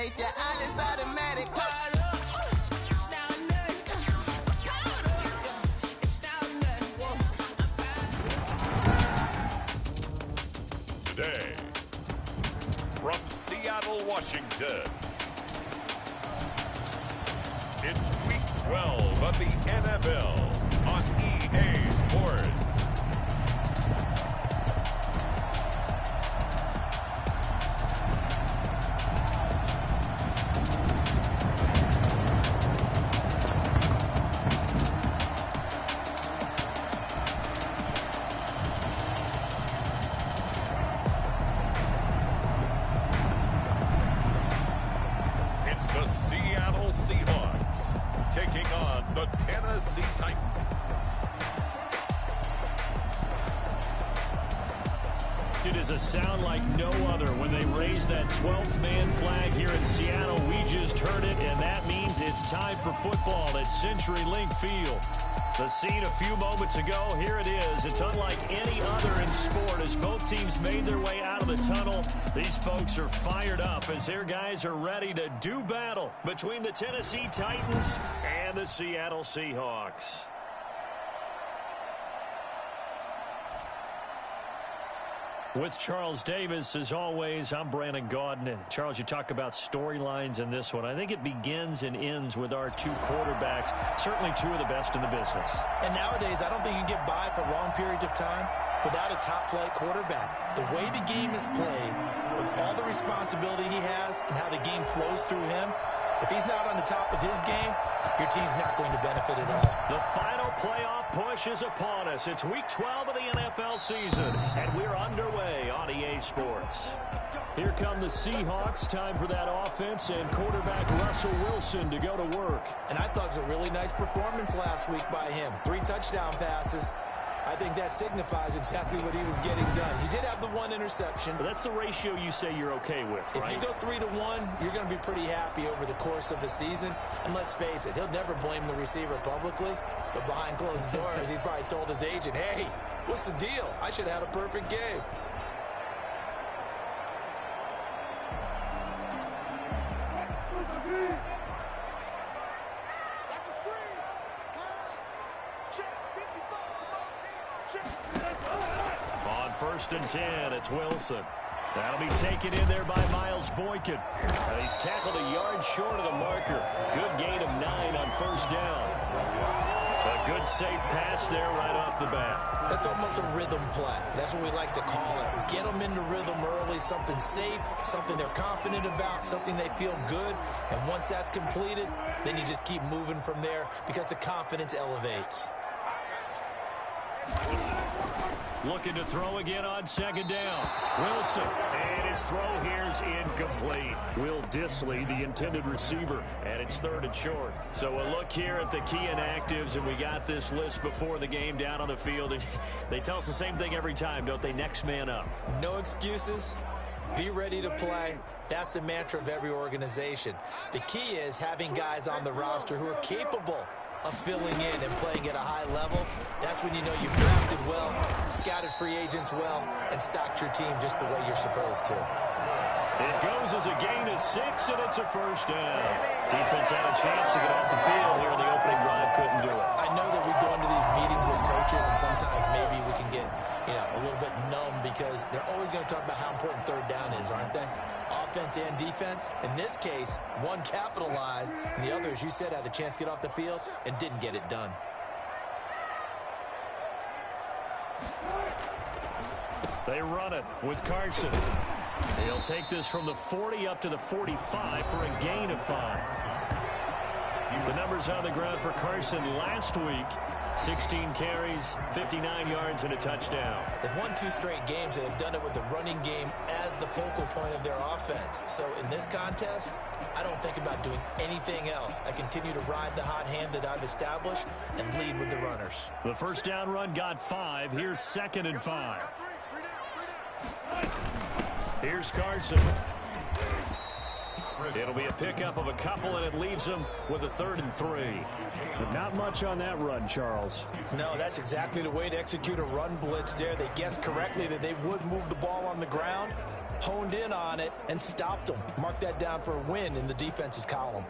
make your eyelids automatic. Today, from Seattle, Washington, it's Week 12 of the NFL on EA Sports. The Seattle Seahawks taking on the Tennessee Titans. It is a sound like no other when they raise that 12th man flag here in Seattle. We just heard it, and that means it's time for football at CenturyLink Field. The scene a few moments ago, here it is. It's unlike any other in sport as both teams made their way out of the tunnel. These folks are fired up as their guys are ready to do battle between the Tennessee Titans and the Seattle Seahawks. With Charles Davis, as always, I'm Brandon Gaudin. Charles, you talk about storylines in this one. I think it begins and ends with our two quarterbacks, certainly two of the best in the business. And nowadays, I don't think you can get by for long periods of time without a top-flight quarterback. The way the game is played, with all the responsibility he has and how the game flows through him, if he's not on the top of his game, your team's not going to benefit at all. The final playoff push is upon us. It's Week 12 of the NFL season, and we're underway on EA Sports. Here come the Seahawks. Time for that offense and quarterback Russell Wilson to go to work. And I thought it was a really nice performance last week by him. 3 touchdown passes. I think that signifies exactly what he was getting done. He did have the 1 interception. But that's the ratio you say you're okay with, right? If you go 3-to-1, you're going to be pretty happy over the course of the season. And let's face it, he'll never blame the receiver publicly. But behind closed doors, he probably told his agent, hey, what's the deal? I should have had a perfect game. On 1st and 10, it's Wilson. That'll be taken in there by Miles Boykin. He's tackled a yard short of the marker. Good gain of 9 on 1st down. A good safe pass there right off the bat. That's almost a rhythm play. That's what we like to call it. Get them into rhythm early, something safe, something they're confident about, something they feel good. And once that's completed, then you just keep moving from there because the confidence elevates. Looking to throw again on 2nd down. Wilson, and his throw here's incomplete. Will Dissly, the intended receiver, and it's 3rd and short. So a look here at the key inactives, and we got this list before the game down on the field. And they tell us the same thing every time, don't they? Next man up. No excuses. Be ready to play. That's the mantra of every organization. The key is having guys on the roster who are capable of filling in and playing at a high level. That's when you know you've drafted well, scouted free agents well, and stocked your team just the way you're supposed to. It goes as a gain of 6, and it's a 1st down. Defense had a chance to get off the field here in the opening drive, couldn't do it. I know that we go into these meetings with coaches, and sometimes maybe we can get, a little bit numb because they're always going to talk about how important 3rd down is, aren't they? Offense and defense. In this case, one capitalized, and the other, as you said, had a chance to get off the field and didn't get it done. They run it with Carson. He'll take this from the 40 up to the 45 for a gain of 5. The numbers on the ground for Carson last week. 16 carries, 59 yards, and a touchdown. They've won 2 straight games, and they've done it with the running game as the focal point of their offense. So in this contest, I don't think about doing anything else. I continue to ride the hot hand that I've established and lead with the runners. The 1st down run got 5. Here's 2nd and 5. Here's Carson. It'll be a pickup of a couple, and it leaves them with a 3rd and 3. But not much on that run, Charles. No, that's exactly the way to execute a run blitz there. They guessed correctly that they would move the ball on the ground, honed in on it, and stopped them. Mark that down for a win in the defense's column.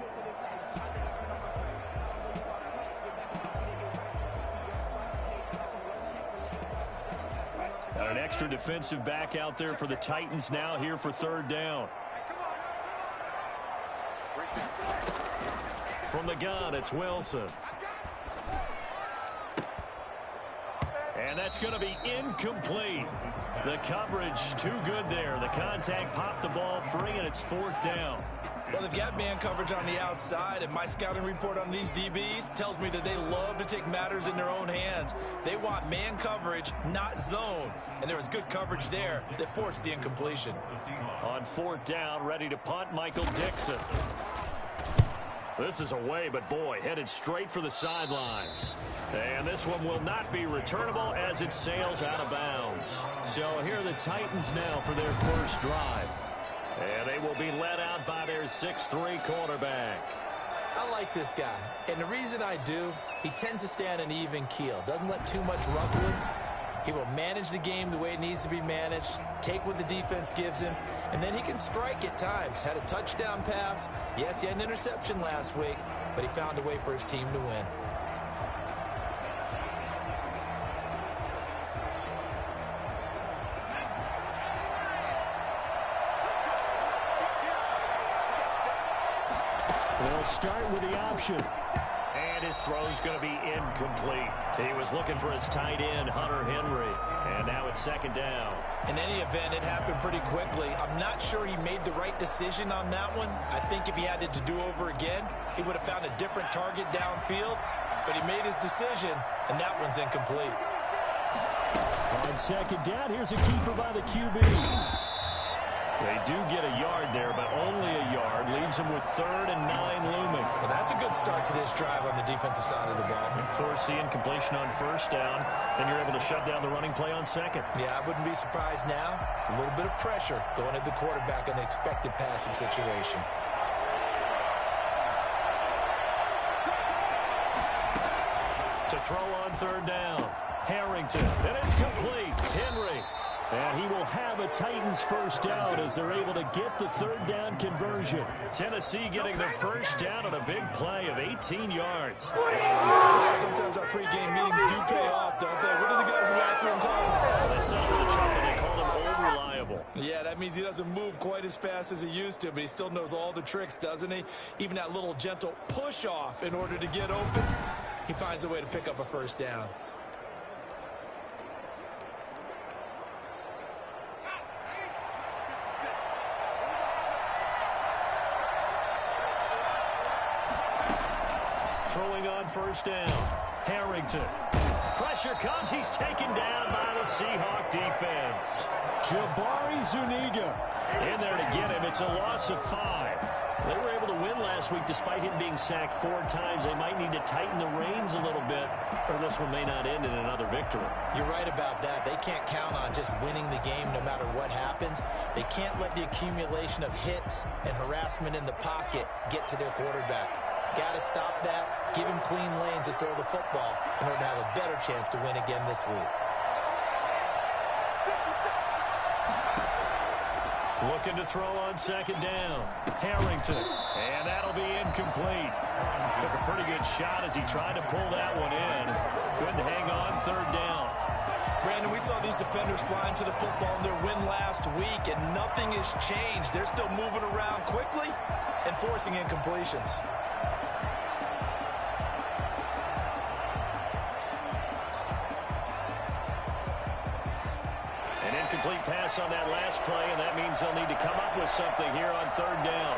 Got an extra defensive back out there for the Titans now here for third down. From the gun, it's Wilson. And that's going to be incomplete. The coverage too good there. The contact popped the ball free, and it's fourth down. Well, they've got man coverage on the outside, and my scouting report on these DBs tells me that they love to take matters in their own hands. They want man coverage, not zone. And there was good coverage there that forced the incompletion. On fourth down, ready to punt, Michael Dixon. This is away, but boy, headed straight for the sidelines. And this one will not be returnable as it sails out of bounds. So here are the Titans now for their first drive. And they will be led out by their 6'3" quarterback. I like this guy, and the reason I do, he tends to stay on an even keel. Doesn't let too much ruffle him. He will manage the game the way it needs to be managed, take what the defense gives him, and then he can strike at times. Had a touchdown pass. Yes, he had an interception last week, but he found a way for his team to win. They'll start with the option. And his throw's going to be incomplete. He was looking for his tight end, Hunter Henry. And now it's second down. In any event, it happened pretty quickly. I'm not sure he made the right decision on that one. I think if he had it to do over again, he would have found a different target downfield. But he made his decision, and that one's incomplete. On second down, here's a keeper by the QB. They do get a yard there, but only a yard. Leaves them with 3rd and 9 looming. Well, that's a good start to this drive on the defensive side of the ball. Force the incompletion on first down. Then you're able to shut down the running play on second. Yeah, I wouldn't be surprised now. A little bit of pressure going at the quarterback in the expected passing situation. To throw on third down. Harrington. And it's complete. Henry. And he will have a Titans first down as they're able to get the third down conversion. Tennessee getting their first down on a big play of 18 yards. Sometimes our pregame meetings do pay off, don't they? What do the guys in the locker room call him? They said with a chuckle they called him old reliable. Yeah, that means he doesn't move quite as fast as he used to, but he still knows all the tricks, doesn't he? Even that little gentle push-off in order to get open, he finds a way to pick up a first down. Throwing on first down. Harrington. Pressure comes. He's taken down by the Seahawks defense. Jabari Zuniga. In there to get him. It's a loss of 5. They were able to win last week despite him being sacked 4 times. They might need to tighten the reins a little bit, or this one may not end in another victory. You're right about that. They can't count on just winning the game no matter what happens. They can't let the accumulation of hits and harassment in the pocket get to their quarterback. Got to stop that, give him clean lanes to throw the football in order to have a better chance to win again this week. Looking to throw on second down. Harrington. And that'll be incomplete. Took a pretty good shot as he tried to pull that one in. Couldn't hang on third down. Brandon, we saw these defenders flying to the football in their win last week, and nothing has changed. They're still moving around quickly and forcing incompletions. Complete pass on that last play, and that means they'll need to come up with something here on third down.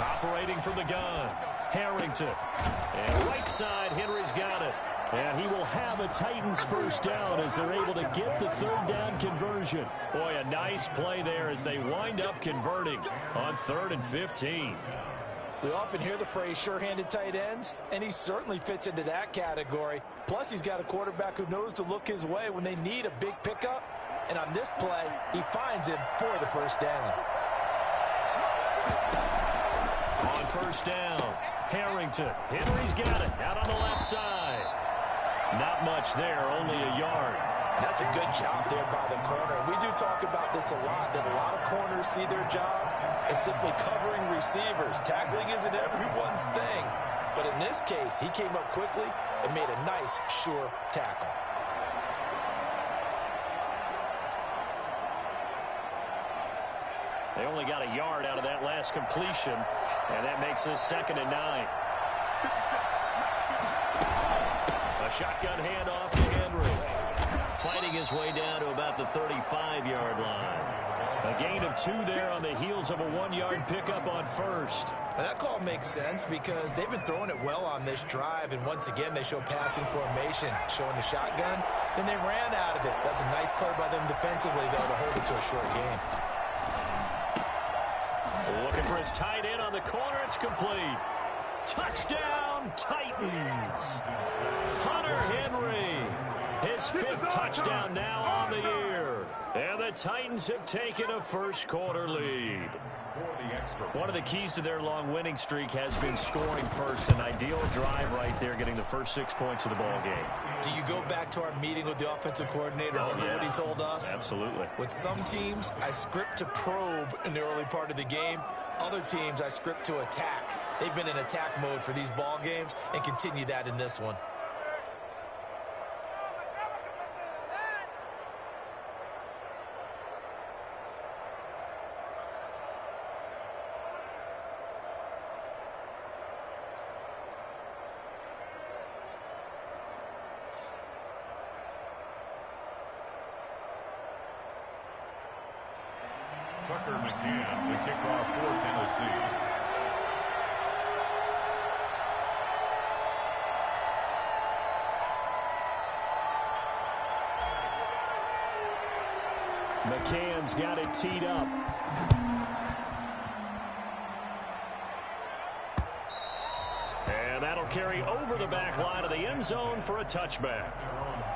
Operating from the gun, Harrington. And right side, Henry's got it. And he will have a Titans first down as they're able to get the third down conversion. Boy, a nice play there as they wind up converting on 3rd and 15. We often hear the phrase sure-handed tight ends, and he certainly fits into that category. Plus, he's got a quarterback who knows to look his way when they need a big pickup. And on this play, he finds him for the first down. On first down, Harrington. Henry's got it out on the left side. Not much there, only a yard. That's a good job there by the corner. We do talk about this a lot, that a lot of corners see their job as simply covering receivers. Tackling isn't everyone's thing. But in this case, he came up quickly and made a nice, sure tackle. They only got a yard out of that last completion, and that makes this 2nd and 9. A shotgun handoff to Henry. Fighting his way down to about the 35-yard line. A gain of 2 there on the heels of a 1-yard pickup on first. And that call makes sense because they've been throwing it well on this drive, and once again they show passing formation, showing the shotgun. Then they ran out of it. That's a nice play by them defensively, though, to hold it to a short game. Looking for his tight end on the corner. It's complete. Touchdown, Titans. Hunter Henry. His 5th touchdown now on the year. And the Titans have taken a first-quarter lead. One of the keys to their long winning streak has been scoring first. An ideal drive right there, getting the first 6 points of the ball game. Do you go back to our meeting with the offensive coordinator? Remember what he told us? Absolutely. With some teams, I script to probe in the early part of the game. Other teams, I script to attack. They've been in attack mode for these ball games and continue that in this one. Tucker McCann, the kickoff for Tennessee. McCann's got it teed up. And that'll carry over the back line of the end zone for a touchback.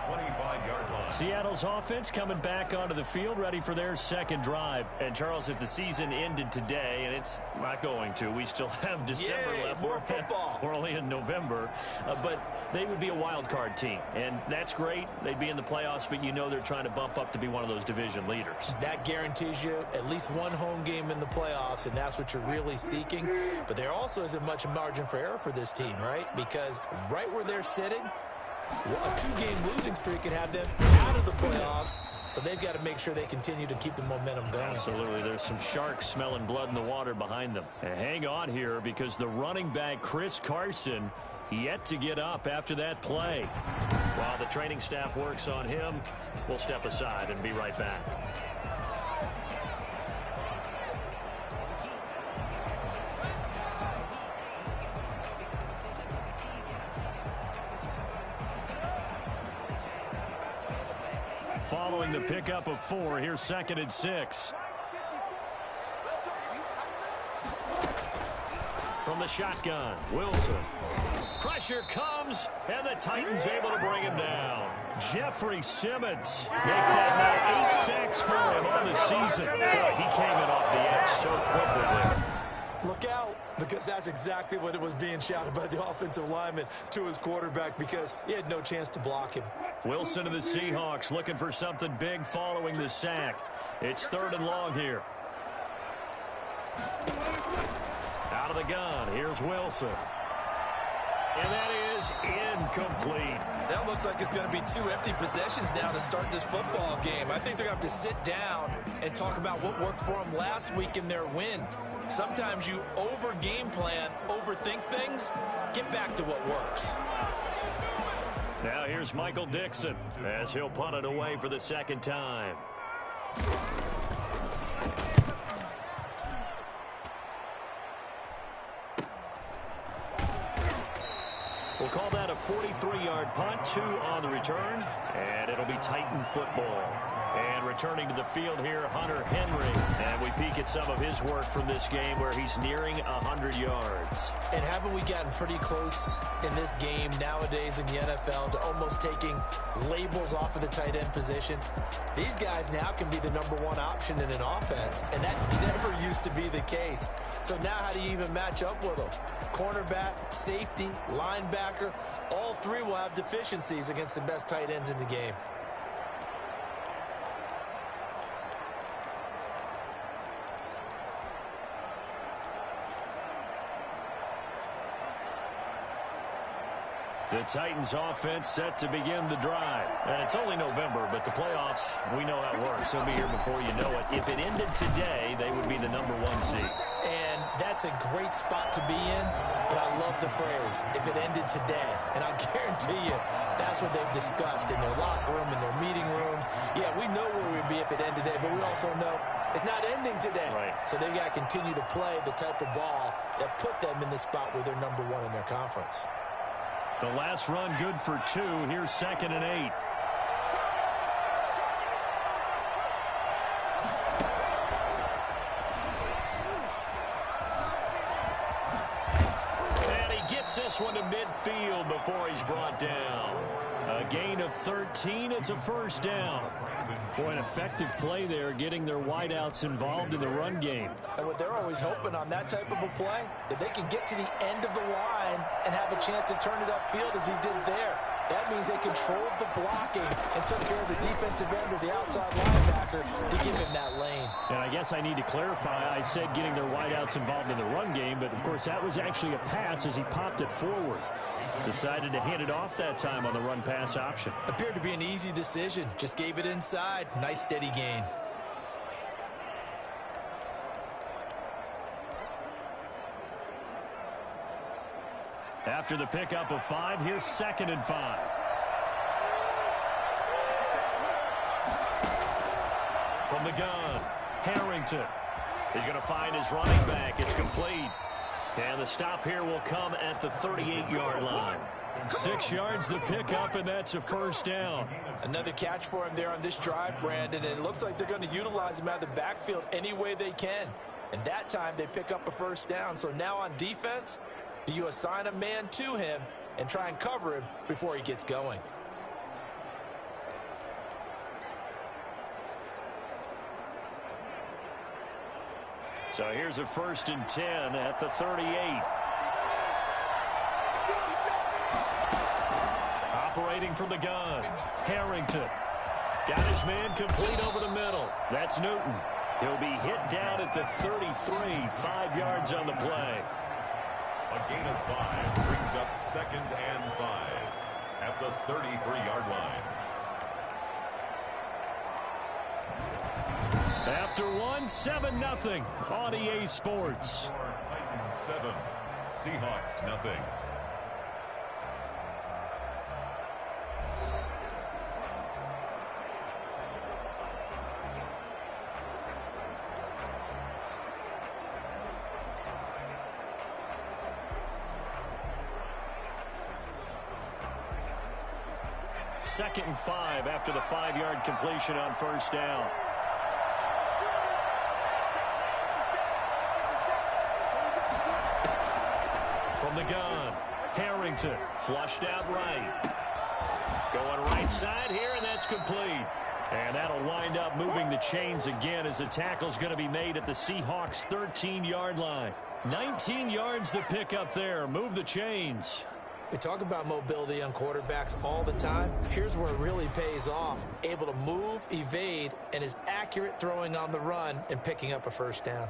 25-yard line. Seattle's offense coming back onto the field, ready for their second drive. And, Charles, if the season ended today, and it's not going to, we still have December left. More football. We're only in November. But they would be a wild card team, and that's great. They'd be in the playoffs, but you know they're trying to bump up to be one of those division leaders. That guarantees you at least one home game in the playoffs, and that's what you're really seeking. But there also isn't much margin for error for this team, right? Because right where they're sitting, a 2-game losing streak can have them out of the playoffs, so they've got to make sure they continue to keep the momentum going. Absolutely. There's some sharks smelling blood in the water behind them. And hang on here, because the running back, Chris Carson, yet to get up after that play. While the training staff works on him, we'll step aside and be right back. Following the pickup of 4, here's 2nd and 6. From the shotgun, Wilson. Pressure comes, and the Titans able to bring him down. Jeffrey Simmons. Make that now 8 sacks for him on the season. Boy, he came in off the edge so quickly there. Look out, because that's exactly what it was being shouted by the offensive lineman to his quarterback, because he had no chance to block him. Wilson of the Seahawks looking for something big following the sack. It's 3rd and long here. Out of the gun, here's Wilson. And that is incomplete. That looks like it's going to be 2 empty possessions now to start this football game. I think they're going to have to sit down and talk about what worked for them last week in their win. Sometimes you over-game plan, overthink things. Get back to what works. Now here's Michael Dixon as he'll punt it away for the 2nd time. We'll call that a 43-yard punt, 2 on the return, and it'll be Titan football. And returning to the field here, Hunter Henry. And we peek at some of his work from this game where he's nearing 100 yards. And haven't we gotten pretty close in this game nowadays in the NFL to almost taking labels off of the tight end position? These guys now can be the #1 option in an offense, and that never used to be the case. So now how do you even match up with them? Cornerback, safety, linebacker, all 3 will have deficiencies against the best tight ends in the game. The Titans offense set to begin the drive. And it's only November, but the playoffs, we know how it works. They'll be here before you know it. If it ended today, they would be the #1 seed. And that's a great spot to be in, but I love the phrase, if it ended today. And I'll guarantee you, that's what they've discussed in their locker room, in their meeting rooms. Yeah, we know where we'd be if it ended today, but we also know it's not ending today. Right. So they've got to continue to play the type of ball that put them in the spot where they're #1 in their conference. The last run good for 2. Here's 2nd and 8. And he gets this one to midfield before he's brought down. A gain of 13. It's a first down. Boy, an effective play there, getting their wideouts involved in the run game. And what they're always hoping on that type of a play, that they can get to the end of the line and have a chance to turn it upfield as he did there. That means they controlled the blocking and took care of the defensive end or the outside linebacker to give him that lane. And I guess I need to clarify, I said getting their wideouts involved in the run game, but of course that was actually a pass as he popped it forward. Decided to hand it off that time on the run-pass option. Appeared to be an easy decision. Just gave it inside. Nice steady gain. After the pickup of 5, here's 2nd and 5. From the gun, Harrington. He's going to find his running back. It's complete. And the stop here will come at the 38-yard line. 6 yards the pickup, and that's a first down. Another catch for him there on this drive, Brandon, and it looks like they're going to utilize him out of the backfield any way they can. And that time they pick up a first down. So now on defense, do you assign a man to him and try and cover him before he gets going? So here's a 1st and 10 at the 38. Operating from the gun, Harrington. Got his man complete over the middle. That's Newton. He'll be hit down at the 33, 5 yards on the play. A gain of 5 brings up 2nd and 5 at the 33-yard line. After 1, 7-0 on EA Sports. Titans 7, Seahawks 0. Second and 5 after the 5-yard completion on first down. From the gun, Harrington flushed out right. Going right side here, and that's complete. And that'll wind up moving the chains again as the tackle's going to be made at the Seahawks' 13-yard line. 19 yards the pickup there. Move the chains. We talk about mobility on quarterbacks all the time. Here's where it really pays off. Able to move, evade, and is accurate throwing on the run and picking up a first down.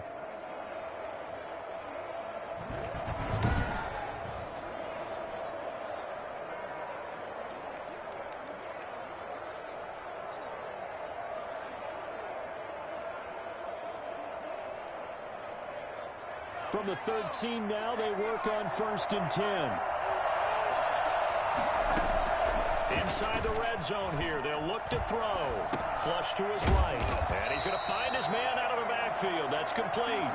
From the 13 now, they work on 1st and 10. Inside the red zone here. They'll look to throw. Flush to his right. And he's going to find his man out of the backfield. That's complete.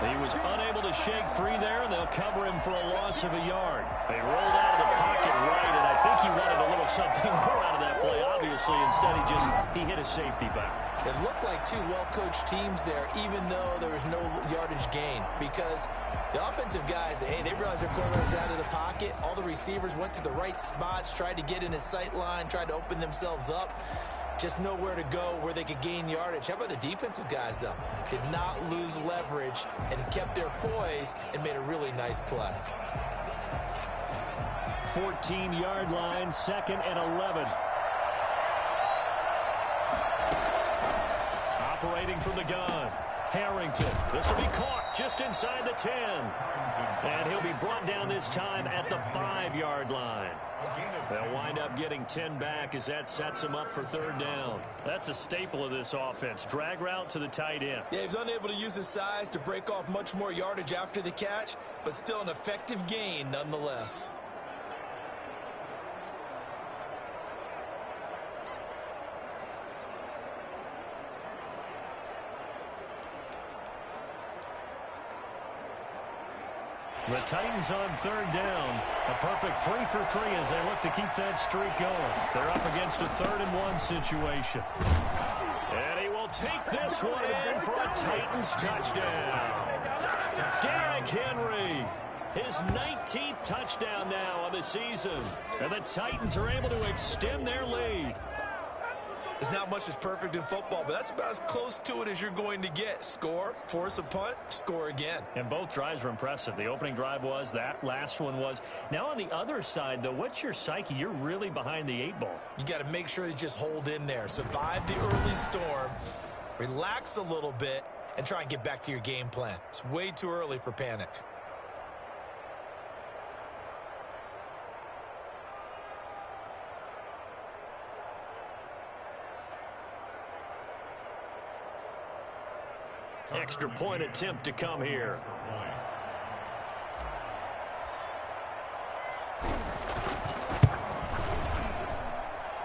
He was unable to shake free there, and they'll cover him for a loss of a yard. They rolled out of the pocket right, and I think he wanted a little something more out of that play, obviously. Instead, he hit a safety back. It looked like two well-coached teams there, even though there was no yardage gain, because the offensive guys, hey, they realized their quarterback was out of the pocket. All the receivers went to the right spots, tried to get in his sight line, tried to open themselves up. Just nowhere to go where they could gain yardage. How about the defensive guys, though? Did not lose leverage and kept their poise and made a really nice play. 14-yard line, 2nd and 11. Operating from the gun, Harrington. This will be caught just inside the 10. And he'll be brought down this time at the 5-yard line. They'll wind up getting 10 back as that sets them up for third down. That's a staple of this offense. Drag route to the tight end. Yeah, he was unable to use his size to break off much more yardage after the catch, but still an effective gain nonetheless. The Titans on third down. A perfect 3 for 3 as they look to keep that streak going. They're up against a 3rd-and-1 situation. And he will take this one in for a Titans touchdown. Derrick Henry, his 19th touchdown now on the season. And the Titans are able to extend their lead. There's not much that's perfect in football, but that's about as close to it as you're going to get. Score, force a punt, score again. And both drives were impressive. The opening drive was, that last one was. Now on the other side, though, what's your psyche? You're really behind the 8 ball. You got to make sure you just hold in there. Survive the early storm, relax a little bit, and try and get back to your game plan. It's way too early for panic. Extra point attempt to come here.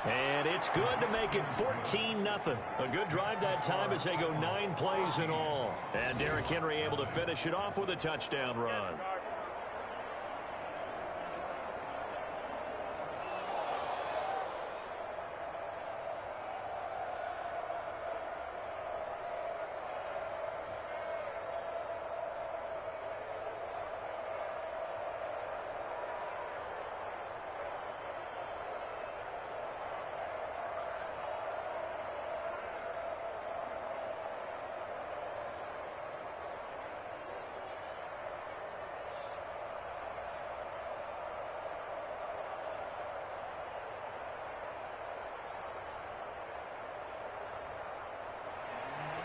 And it's good to make it 14-0. A good drive that time as they go 9 plays in all. And Derrick Henry able to finish it off with a touchdown run.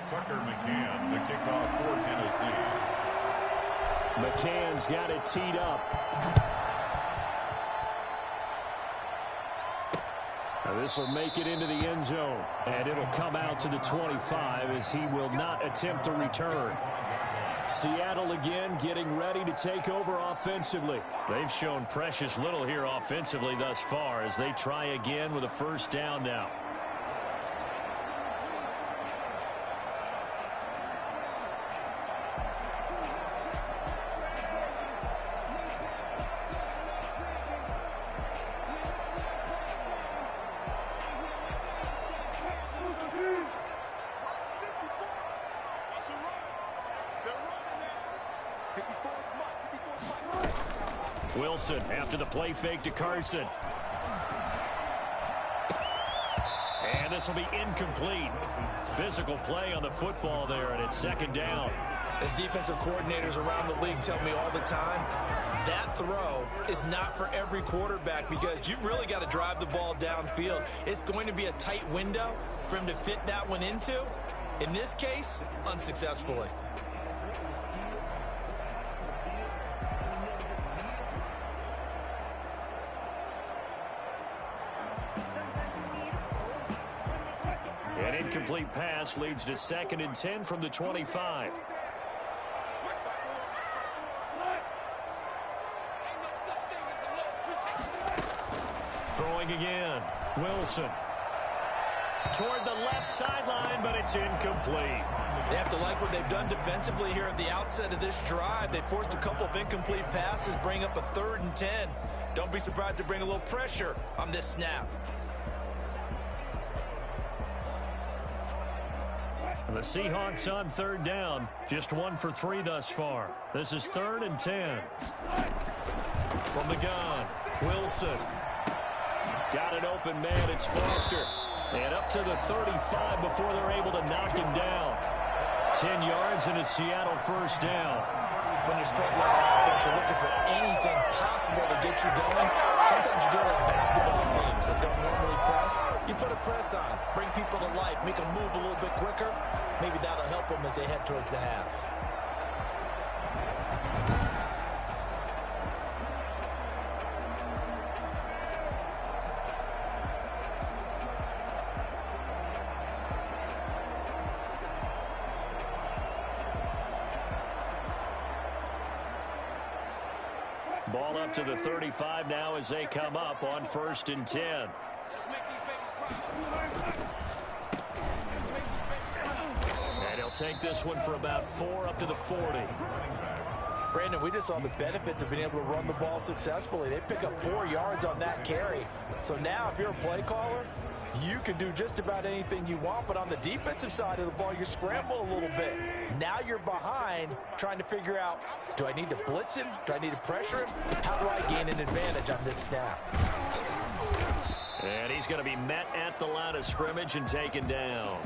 Tucker McCann, the kickoff for Tennessee. McCann's got it teed up. Now this will make it into the end zone. And it'll come out to the 25 as he will not attempt to return. Seattle again getting ready to take over offensively. They've shown precious little here offensively thus far as they try again with a first down now. Wilson after the play fake to Carson. And this will be incomplete. Physical play on the football there, and it's second down. As defensive coordinators around the league tell me all the time, that throw is not for every quarterback because you've really got to drive the ball downfield. It's going to be a tight window for him to fit that one into. In this case, unsuccessfully. An incomplete pass leads to 2nd and 10 from the 25. Throwing again. Wilson. Toward the left sideline, but it's incomplete. They have to like what they've done defensively here at the outset of this drive. They forced a couple of incomplete passes, bring up a 3rd and 10. Don't be surprised to bring a little pressure on this snap. The Seahawks on third down. Just 1 for 3 thus far. This is 3rd and 10. From the gun, Wilson. Got an open man. It's Foster. And up to the 35 before they're able to knock him down. 10 yards and a Seattle first down. When you're struggling on offense, defense, you're looking for anything possible to get you going. Sometimes you do like basketball teams that don't normally press. You put a press on, bring people to life, make them move a little bit quicker. Maybe that'll help them as they head towards the half. Ball up to the 35 now as they come up on 1st and 10. And he'll take this one for about 4 up to the 40. Brandon, we just saw the benefits of being able to run the ball successfully. They pick up 4 yards on that carry. So now if you're a play caller, you can do just about anything you want, but on the defensive side of the ball, you're scrambling a little bit. Now you're behind trying to figure out, do I need to blitz him? Do I need to pressure him? How do I gain an advantage on this snap? And he's going to be met at the line of scrimmage and taken down.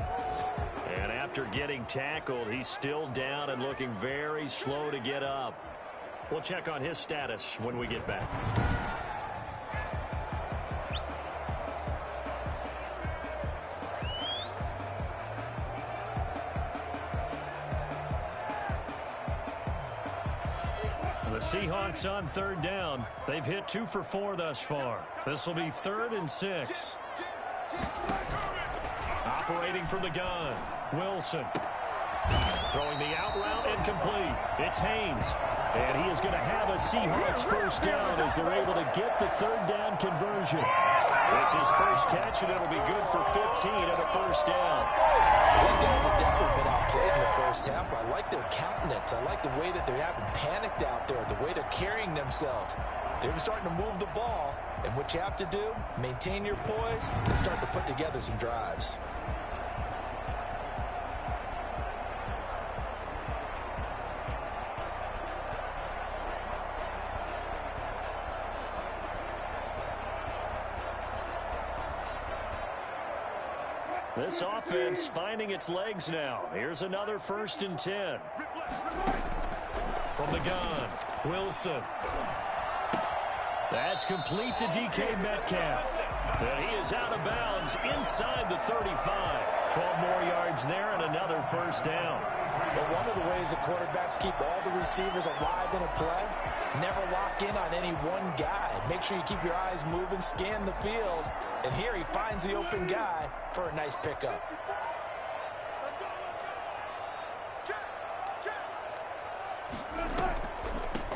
And after getting tackled, he's still down and looking very slow to get up. We'll check on his status when we get back. The Seahawks on 3rd down. They've hit 2 for 4 thus far. This will be 3rd and 6. Operating from the gun, Wilson. Throwing the out route and complete. It's Haynes. And he is going to have a Seahawks 1st down as they're able to get the 3rd down conversion. It's his first catch, and it'll be good for 15 and a 1st down. These guys have definitely been outplayed in the first half. I like their countenance. I like the way that they haven't panicked out there, the way they're carrying themselves. They're starting to move the ball, and what you have to do, maintain your poise and start to put together some drives. This offense finding its legs now. Here's another 1st and 10. From the gun, Wilson. That's complete to DK Metcalf. And he is out of bounds inside the 35. 12 more yards there and another 1st down. But one of the ways the quarterbacks keep all the receivers alive in a play, never lock in on any one guy. Make sure you keep your eyes moving, scan the field. And here he finds the open guy for a nice pickup.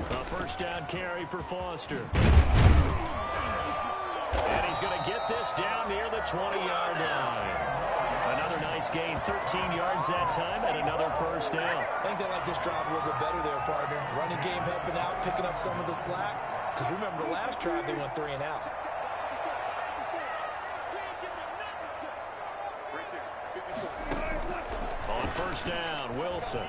A 1st down carry for Foster. And he's going to get this down near the 20-yard line. Another nice gain, 13 yards that time, and another 1st down. I think they like this drive a little bit better there, partner. Running game helping out, picking up some of the slack. Because remember, the last drive they went 3 and out. On 1st down, Wilson.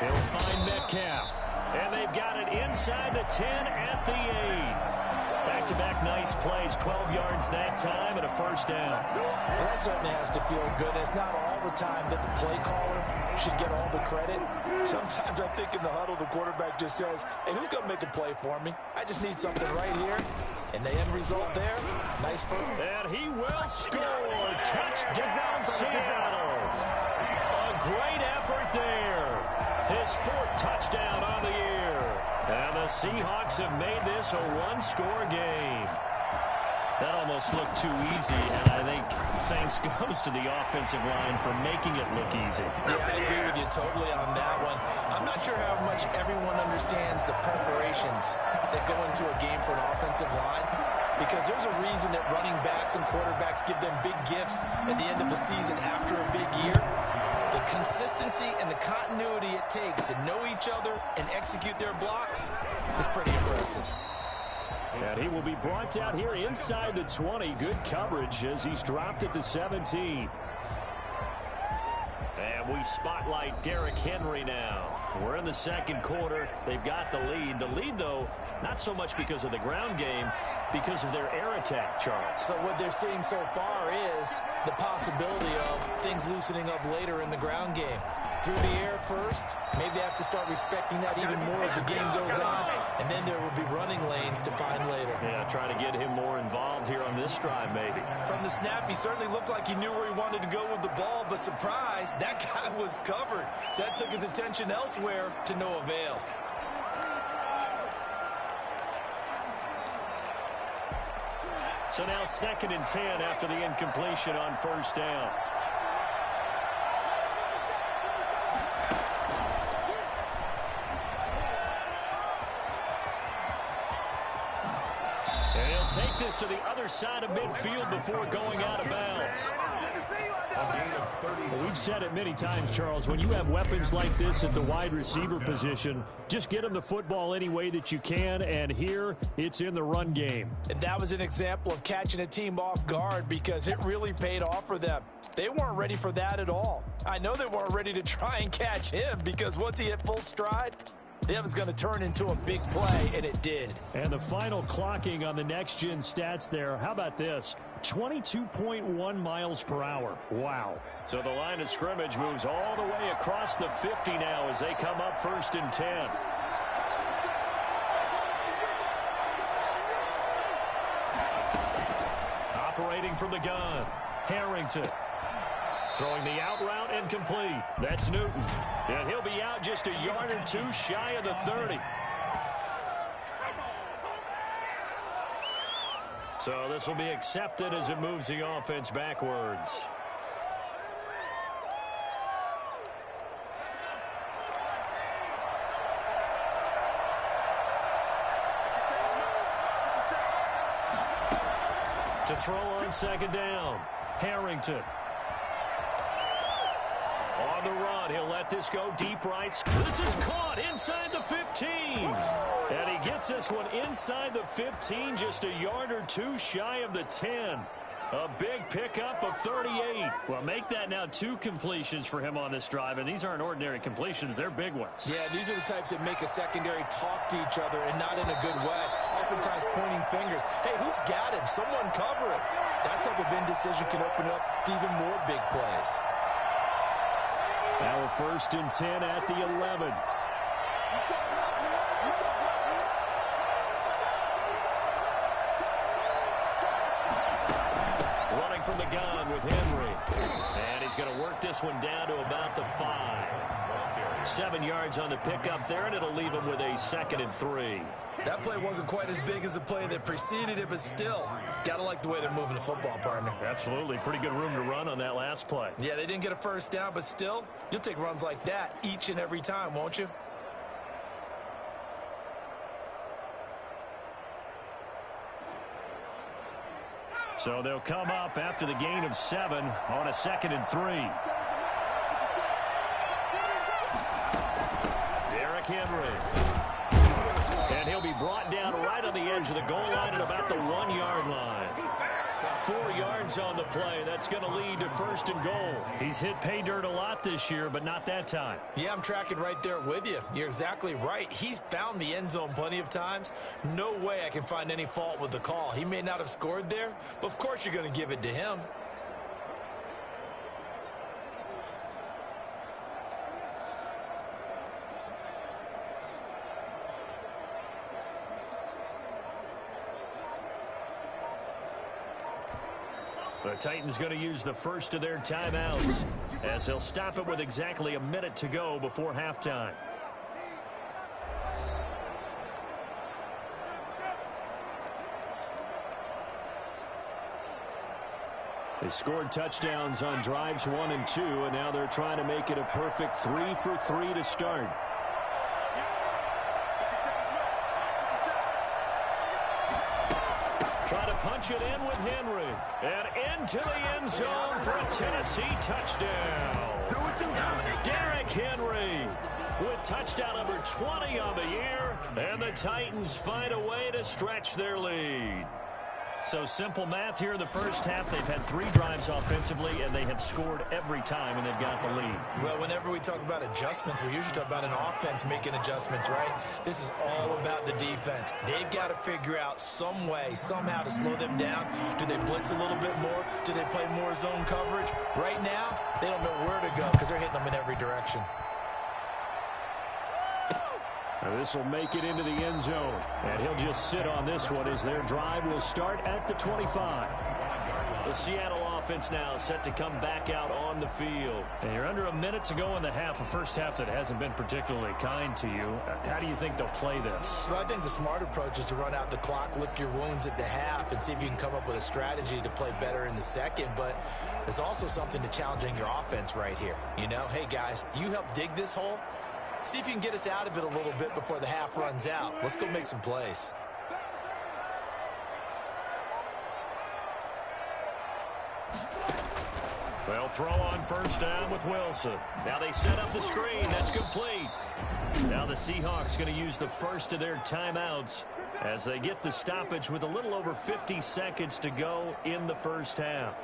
He'll find Metcalf. And they've got it inside the 10 at the 8. Back-to-back nice plays, 12 yards that time and a 1st down. Well, that certainly has to feel good. It's not all the time that the play caller should get all the credit. Sometimes I think in the huddle, the quarterback just says, hey, who's going to make a play for me? I just need something right here. And the end result there, nice for him. And he will score. Touchdown, Seattle. A great effort there. His 4th touchdown on the year. And the Seahawks have made this a 1-score game. That almost looked too easy, and I think thanks goes to the offensive line for making it look easy. Yeah, I agree with you totally on that one. I'm not sure how much everyone understands the preparations that go into a game for an offensive line, because there's a reason that running backs and quarterbacks give them big gifts at the end of the season after a big year. The consistency and the continuity it takes to know each other and execute their blocks is pretty impressive. And he will be brought down here inside the 20. Good coverage as he's dropped at the 17. And we spotlight Derrick Henry now. We're in the 2nd quarter. They've got the lead. The lead, though, not so much because of the ground game, because of their air attack, Charles. So what they're seeing so far is the possibility of things loosening up later in the ground game. through the air first. Maybe they have to start respecting that even more as the game goes on. And then there will be running lanes to find later. Yeah, trying to get him more involved here on this drive, maybe. From the snap, he certainly looked like he knew where he wanted to go with the ball, but surprise, that guy was covered. So that took his attention elsewhere to no avail. So now 2nd and 10 after the incompletion on first down. And he'll take this to the other side of midfield before going out of bounds. Well, we've said it many times, Charles, when you have weapons like this at the wide receiver position, just get them the football any way that you can, and here it's in the run game. And that was an example of catching a team off guard because it really paid off for them. They weren't ready for that at all. I know they weren't ready to try and catch him because once he hit full stride, that was going to turn into a big play, and it did. And the final clocking on the next-gen stats there, how about this? 22.1 miles per hour. Wow. So the line of scrimmage moves all the way across the 50 now as they come up 1st and 10. Operating from the gun, Harrington. Throwing the out route and complete. That's Newton. And he'll be out just a yard or two shy of the 30. So this will be accepted as it moves the offense backwards. To throw on 2nd down, Harrington. On the run, he'll let this go deep right. This is caught inside the 15. And he gets this one inside the 15, just a yard or two shy of the 10. A big pickup of 38. Well, make that now 2 completions for him on this drive, and these aren't ordinary completions. They're big ones. Yeah, these are the types that make a secondary talk to each other and not in a good way. Oftentimes pointing fingers. Hey, who's got him? Someone cover him. That type of indecision can open up to even more big plays. Now 1st and 10 at the 11. Running from the gun with Henry. And he's going to work this one down to about the 5. 7 yards on the pickup there, and it'll leave him with a 2nd and 3. That play wasn't quite as big as the play that preceded it, but still, gotta like the way they're moving the football, partner. Absolutely. Pretty good room to run on that last play. Yeah, they didn't get a first down, but still, you'll take runs like that each and every time, won't you? So they'll come up after the gain of 7 on a 2nd and 3. Derrick Henry. And he'll be brought down right on the edge of the goal line at about the 1-yard line. 4 yards on the play. That's going to lead to 1st and goal. He's hit pay dirt a lot this year, but not that time. Yeah, I'm tracking right there with you. You're exactly right. He's found the end zone plenty of times. No way I can find any fault with the call. He may not have scored there, but of course you're going to give it to him. The Titans going to use the first of their timeouts as they'll stop it with exactly a minute to go before halftime. They scored touchdowns on drives 1 and 2, and now they're trying to make it a perfect 3 for 3 to start. Try to punch it in with Henry. And into the end zone for a Tennessee touchdown. Derrick Henry with touchdown number 20 on the year. And the Titans find a way to stretch their lead. So simple math here in the first half. They've had 3 drives offensively, and they have scored every time, and they've got the lead. Well, whenever we talk about adjustments, we usually talk about an offense making adjustments, right? This is all about the defense. They've got to figure out some way, somehow to slow them down. Do they blitz a little bit more? Do they play more zone coverage? Right now, they don't know where to go because they're hitting them in every direction. This will make it into the end zone. And he'll just sit on this one as their drive will start at the 25. The Seattle offense now set to come back out on the field. And you're under a minute to go in the half, a first half that hasn't been particularly kind to you. How do you think they'll play this? Well, I think the smart approach is to run out the clock, lick your wounds at the half, and see if you can come up with a strategy to play better in the second. But there's also something to challenging your offense right here. You know, hey, guys, you help dig this hole. See if you can get us out of it a little bit before the half runs out. Let's go make some plays. They'll throw on first down with Wilson. Now they set up the screen. That's complete. Now the Seahawks going to use the first of their timeouts as they get the stoppage with a little over 50 seconds to go in the first half.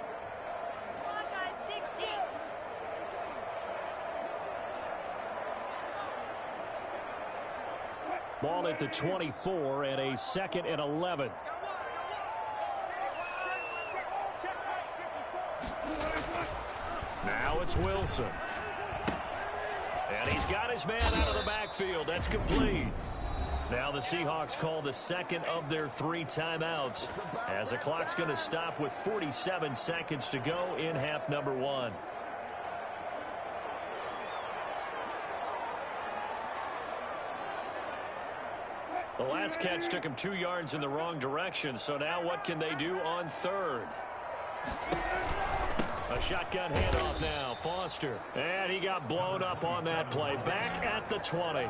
Ball at the 24 and a 2nd and 11. Now it's Wilson. And he's got his man out of the backfield. That's complete. Now the Seahawks call the second of their 3 timeouts as the clock's going to stop with 47 seconds to go in half number 1. The last catch took him 2 yards in the wrong direction, so now what can they do on third? A shotgun handoff now, Foster. And he got blown up on that play. Back at the 20.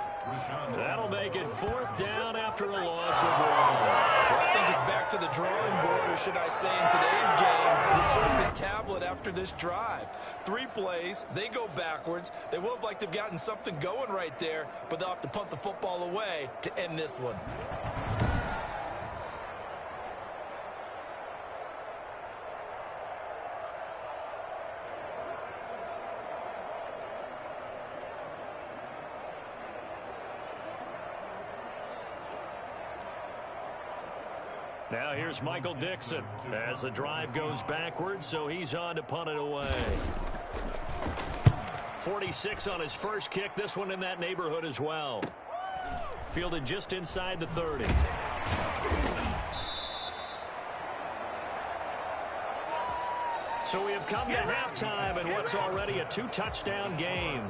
That'll make it 4th down after a loss of 1. Well, I think it's back to the drawing board, or should I say in today's game, the surface tablet after this drive. 3 plays, they go backwards. They will look like they've gotten something going right there, but they'll have to punt the football away to end this one. Now here's Michael Dixon as the drive goes backwards, so he's on to punt it away. 46 on his first kick. This one in that neighborhood as well. Fielded just inside the 30. So we have come to halftime in what's already a 2-touchdown game.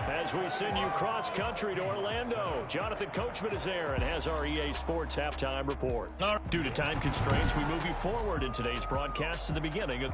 As we send you cross-country to Orlando, Jonathan Coachman is there and has our EA Sports halftime report. Due to time constraints, we move you forward in today's broadcast to the beginning of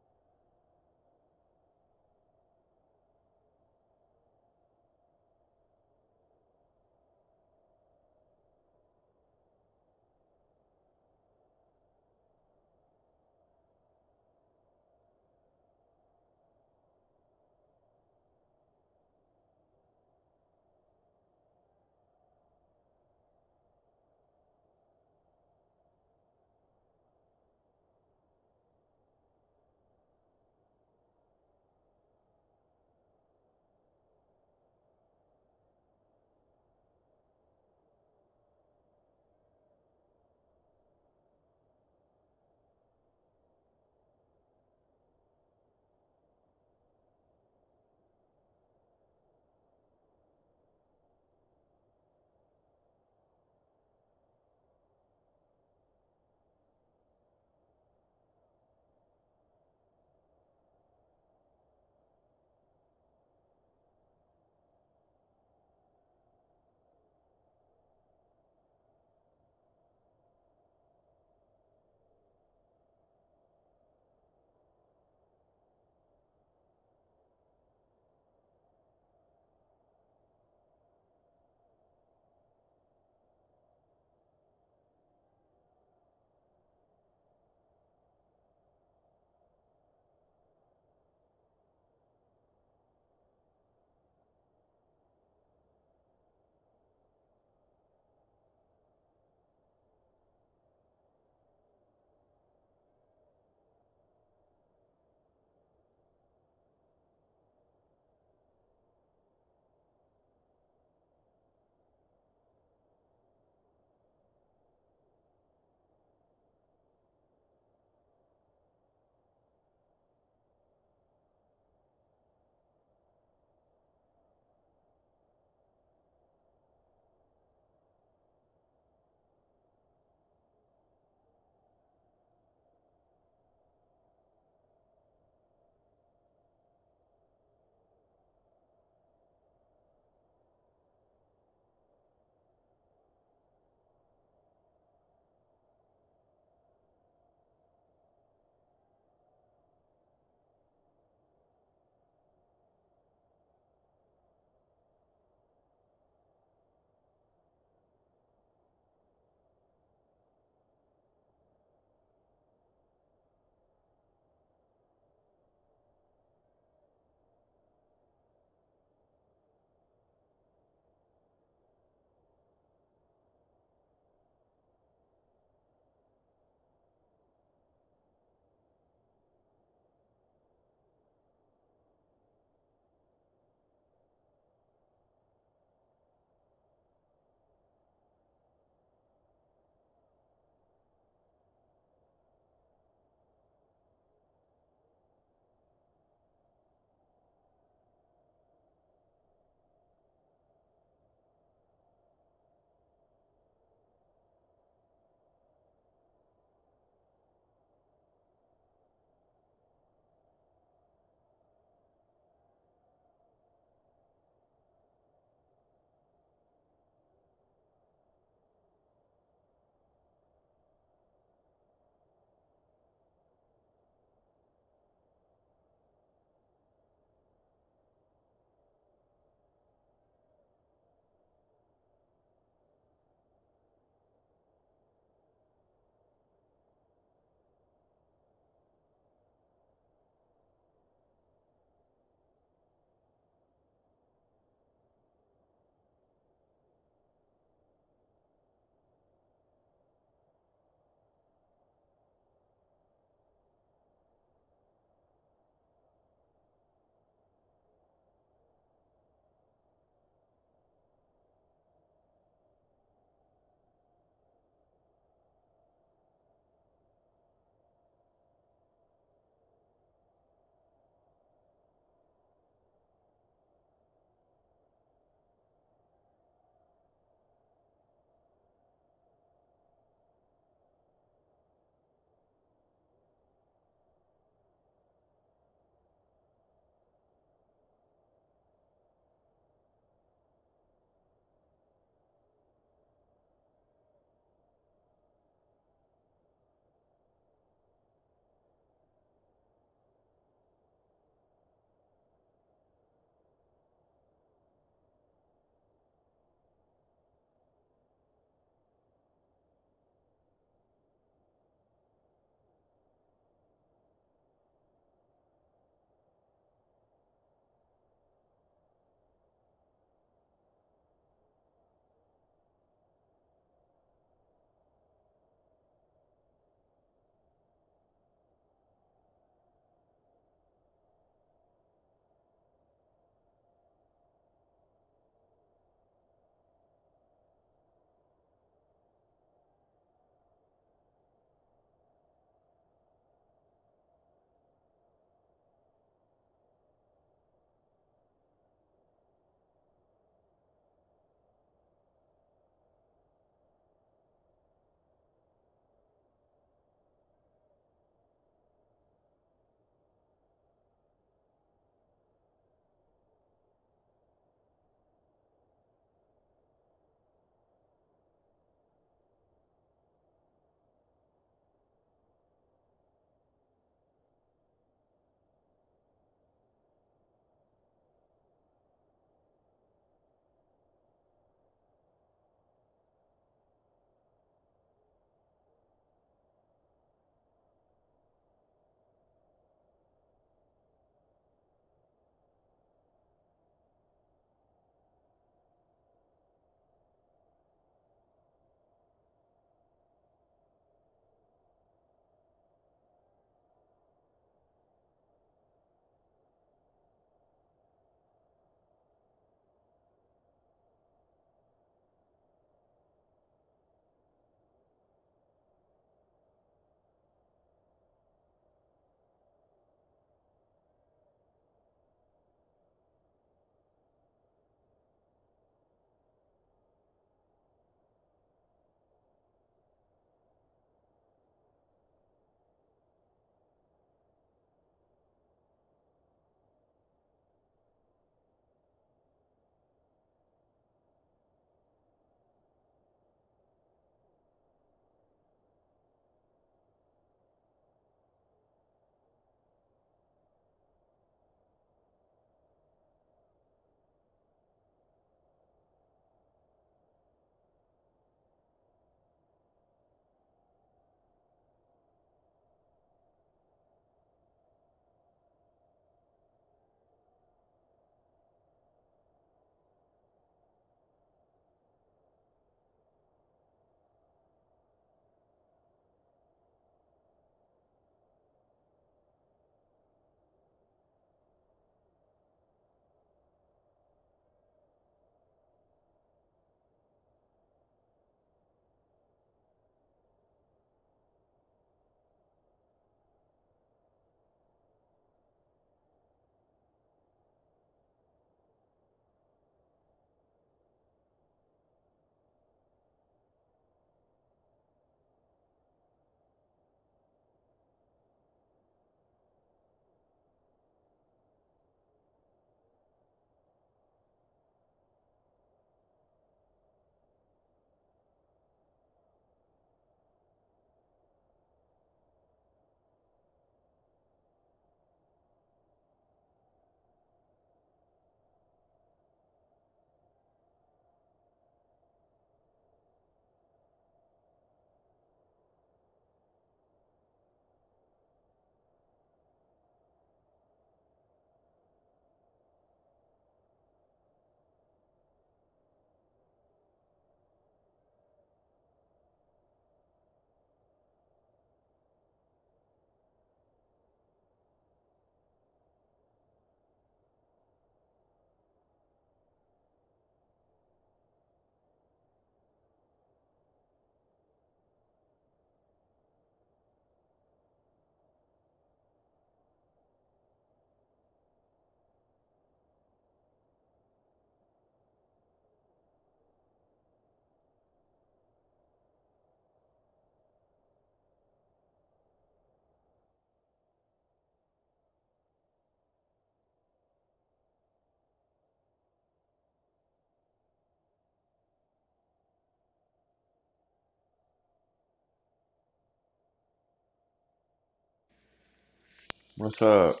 What's up?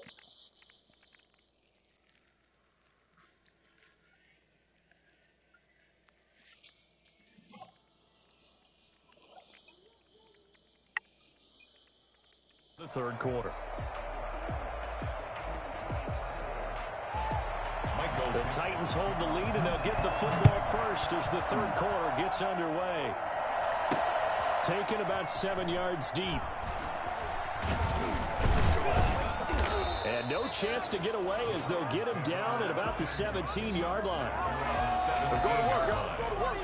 The third quarter. The Titans hold the lead, and they'll get the football first as the third quarter gets underway. Taken about 7 yards deep. And no chance to get away as they'll get him down at about the 17-yard line. Go to work, go to work.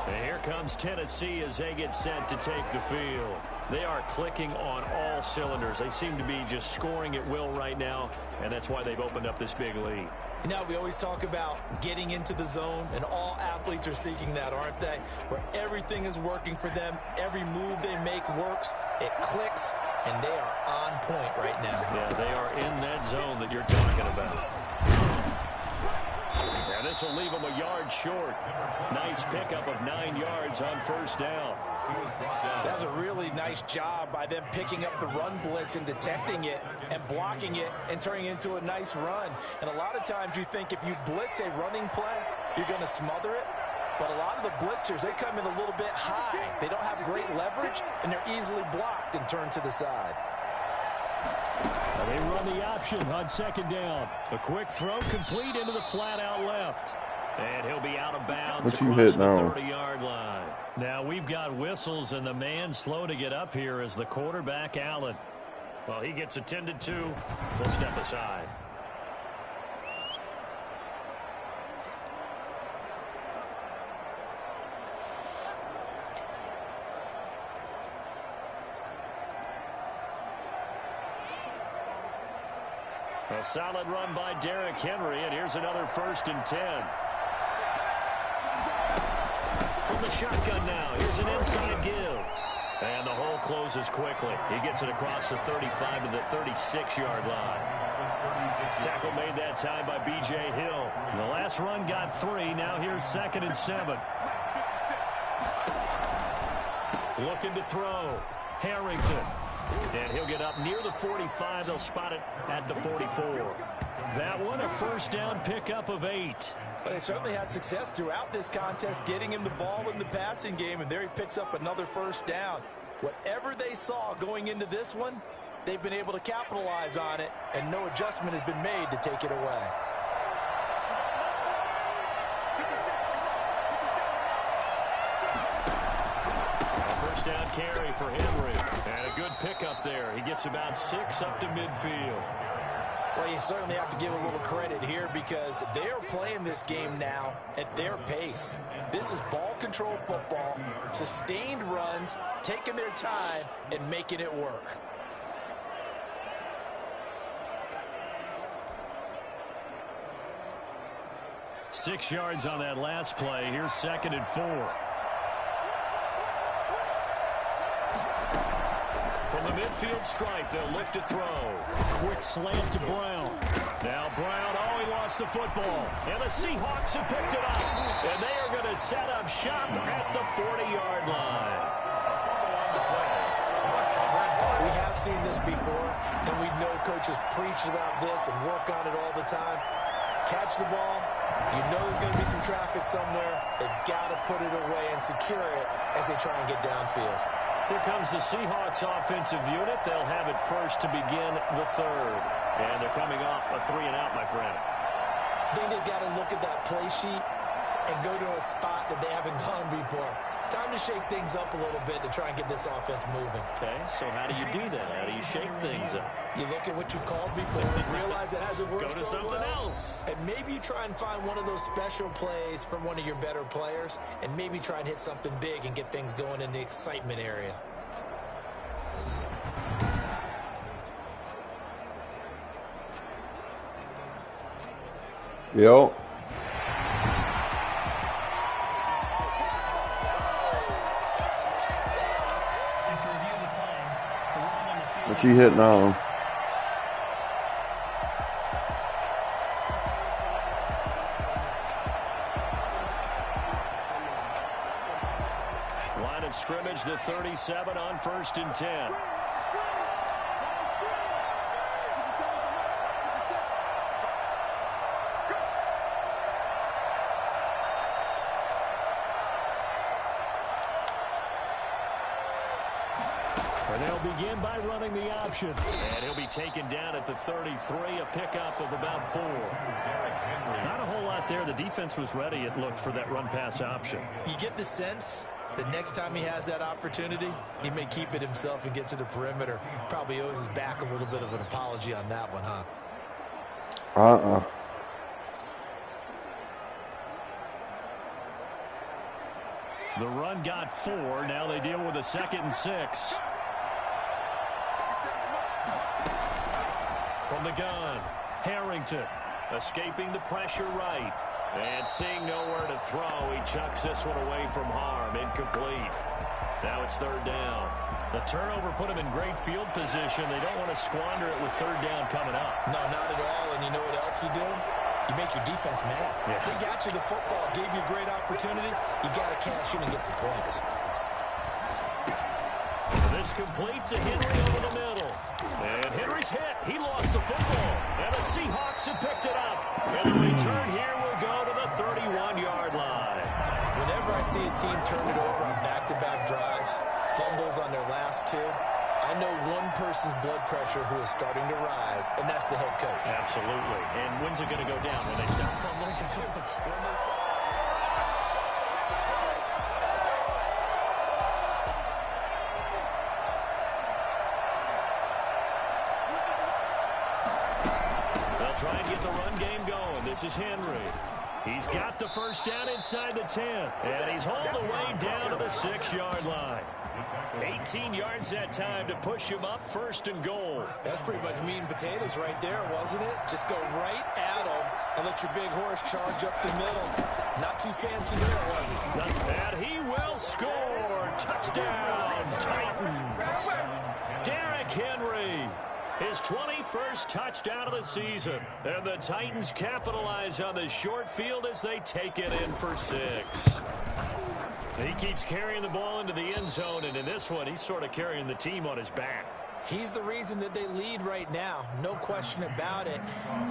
And here comes Tennessee as they get set to take the field. They are clicking on all cylinders. They seem to be just scoring at will right now, and that's why they've opened up this big lead. You know, we always talk about getting into the zone, and all athletes are seeking that, aren't they? Where everything is working for them, every move they make works, it clicks, and they are on point right now. Yeah, they are in that zone that you're talking about. And this will leave them a yard short. Nice pickup of 9 yards on first down. That's a really nice job by them picking up the run blitz and detecting it and blocking it and turning it into a nice run. And a lot of times you think if you blitz a running play, you're going to smother it. But a lot of the blitzers, they come in a little bit high. They don't have great leverage, and they're easily blocked and turned to the side. They run the option on second down. A quick throw complete into the flat out left. And he'll be out of bounds What you across hit the now? 30-yard line. Now we've got whistles, and the man slow to get up here is the quarterback, Allen. Well, he gets attended to. We'll step aside. A solid run by Derrick Henry, and here's another 1st and 10. From the shotgun now, here's an inside give. And the hole closes quickly. He gets it across the 35 to the 36-yard line. Tackle made that time by B.J. Hill. The last run got 3. Now here's 2nd and 7. Looking to throw. Harrington. And he'll get up near the 45. They'll spot it at the 44. That one, a first down pickup of 8. But they certainly had success throughout this contest, getting him the ball in the passing game, and there he picks up another first down. Whatever they saw going into this one, they've been able to capitalize on it, and no adjustment has been made to take it away. Down carry for Henry. And a good pickup there. He gets about 6 up to midfield. Well, you certainly have to give a little credit here because they are playing this game now at their pace. This is ball control football, sustained runs, taking their time, and making it work. Six yards on that last play. Here's 2nd and 4. From the midfield stripe, they'll look to throw. Quick slant to Brown. Now Brown, he lost the football. And the Seahawks have picked it up. And they are going to set up shop at the 40-yard line. We have seen this before, and we know coaches preach about this and work on it all the time. Catch the ball. You know there's going to be some traffic somewhere. They've got to put it away and secure it as they try and get downfield. Here comes the Seahawks offensive unit. They'll have it first to begin the third. And they're coming off a 3-and-out, my friend. I think they've got to look at that play sheet and go to a spot that they haven't gone before. Time to shake things up a little bit to try and get this offense moving. Okay, so how do you do that? How do you shake things up? You look at what you called before and realize it hasn't worked Go to so something well. else. And maybe you try and find one of those special plays from one of your better players and maybe try and hit something big and get things going in the excitement area. Yo. What you hitting on? Line of scrimmage, the 37 on 1st and 10. And they'll begin by running the option. And he'll be taken down at the 33, a pickup of about 4. Not a whole lot there. The defense was ready, it looked, for that run-pass option. You get the sense that next time he has that opportunity, he may keep it himself and get to the perimeter. Probably owes his back a little bit of an apology on that one, huh? The run got 4. Now they deal with a 2nd and 6. From the gun, Harrington escaping the pressure right. And seeing nowhere to throw, he chucks this one away from harm. Incomplete. Now it's 3rd down. The turnover put him in great field position. They don't want to squander it with 3rd down coming up. No, not at all. And you know what else you do? You make your defense mad. Yeah. They got you the football, gave you a great opportunity. You got to cash in and get some points. This complete to Henry over the middle. And Henry's hit. He lost the football. And the Seahawks have picked it up. And the return here will go to the 31-yard line. Whenever I see a team turn it over on back-to-back drives, fumbles on their last 2, I know one person's blood pressure who is starting to rise, and that's the head coach. Absolutely. And when's it going to go down? When they stop fumbling? When they stop. They'll try and get the run game going. This is Henry. He's got the first down inside the 10. And he's hauled the way down to the 6-yard line. 18 yards that time to push him up, 1st and goal. That's pretty much meat and potatoes right there, wasn't it? Just go right at him and let your big horse charge up the middle. Not too fancy there, was it? And he will score. Touchdown, Titans. Derrick Henry. His 21st touchdown of the season. And the Titans capitalize on the short field as they take it in for 6. He keeps carrying the ball into the end zone, and in this one, he's sort of carrying the team on his back. He's the reason that they lead right now. No question about it.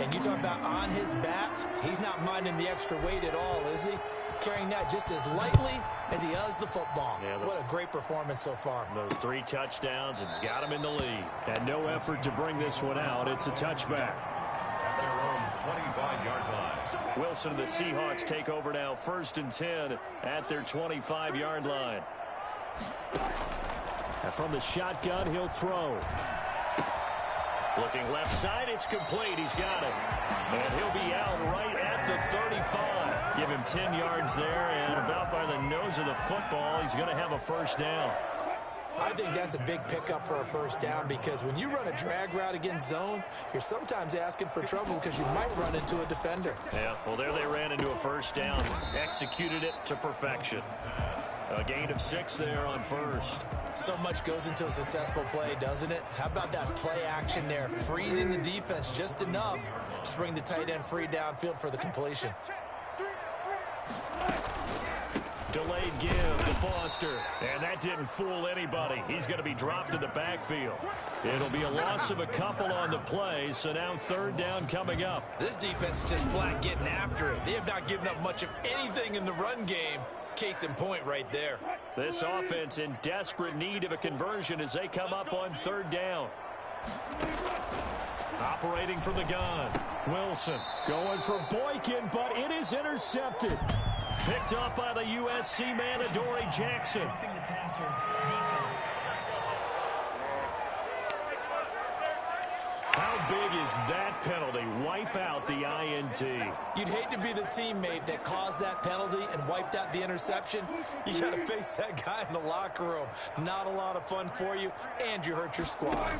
And you talk about on his back, he's not minding the extra weight at all, is he? Carrying that just as lightly as he does the football. Yeah, what a great performance so far. Those 3 touchdowns, and he's got him in the lead. And no effort to bring this one out. It's a touchback. At their own 25-yard line. Wilson and the Seahawks take over now, 1st and 10 at their 25-yard line. And from the shotgun, he'll throw. Looking left side, it's complete. He's got it. And he'll be out right at the 35. Give him 10 yards there, and about by the nose of the football, he's going to have a 1st down. I think that's a big pickup for a 1st down, because when you run a drag route against zone, you're sometimes asking for trouble because you might run into a defender. Yeah, well, there they ran into a 1st down. Executed it to perfection. A gain of 6 there on 1st. So much goes into a successful play, doesn't it? How about that play action there? Freezing the defense just enough to bring the tight end free downfield for the completion. Delayed give to Foster. And that didn't fool anybody. He's going to be dropped in the backfield. It'll be a loss of a couple on the play, so now 3rd down coming up. This defense is just flat getting after it. They have not given up much of anything in the run game. Case in point right there. This offense in desperate need of a conversion as they come up on 3rd down. Operating from the gun. Wilson going for Boykin, but it is intercepted. Picked up by the USC man, Adoree Jackson. How big is that penalty? Wipe out the INT. You'd hate to be the teammate that caused that penalty and wiped out the interception. You got to face that guy in the locker room. Not a lot of fun for you, and you hurt your squad.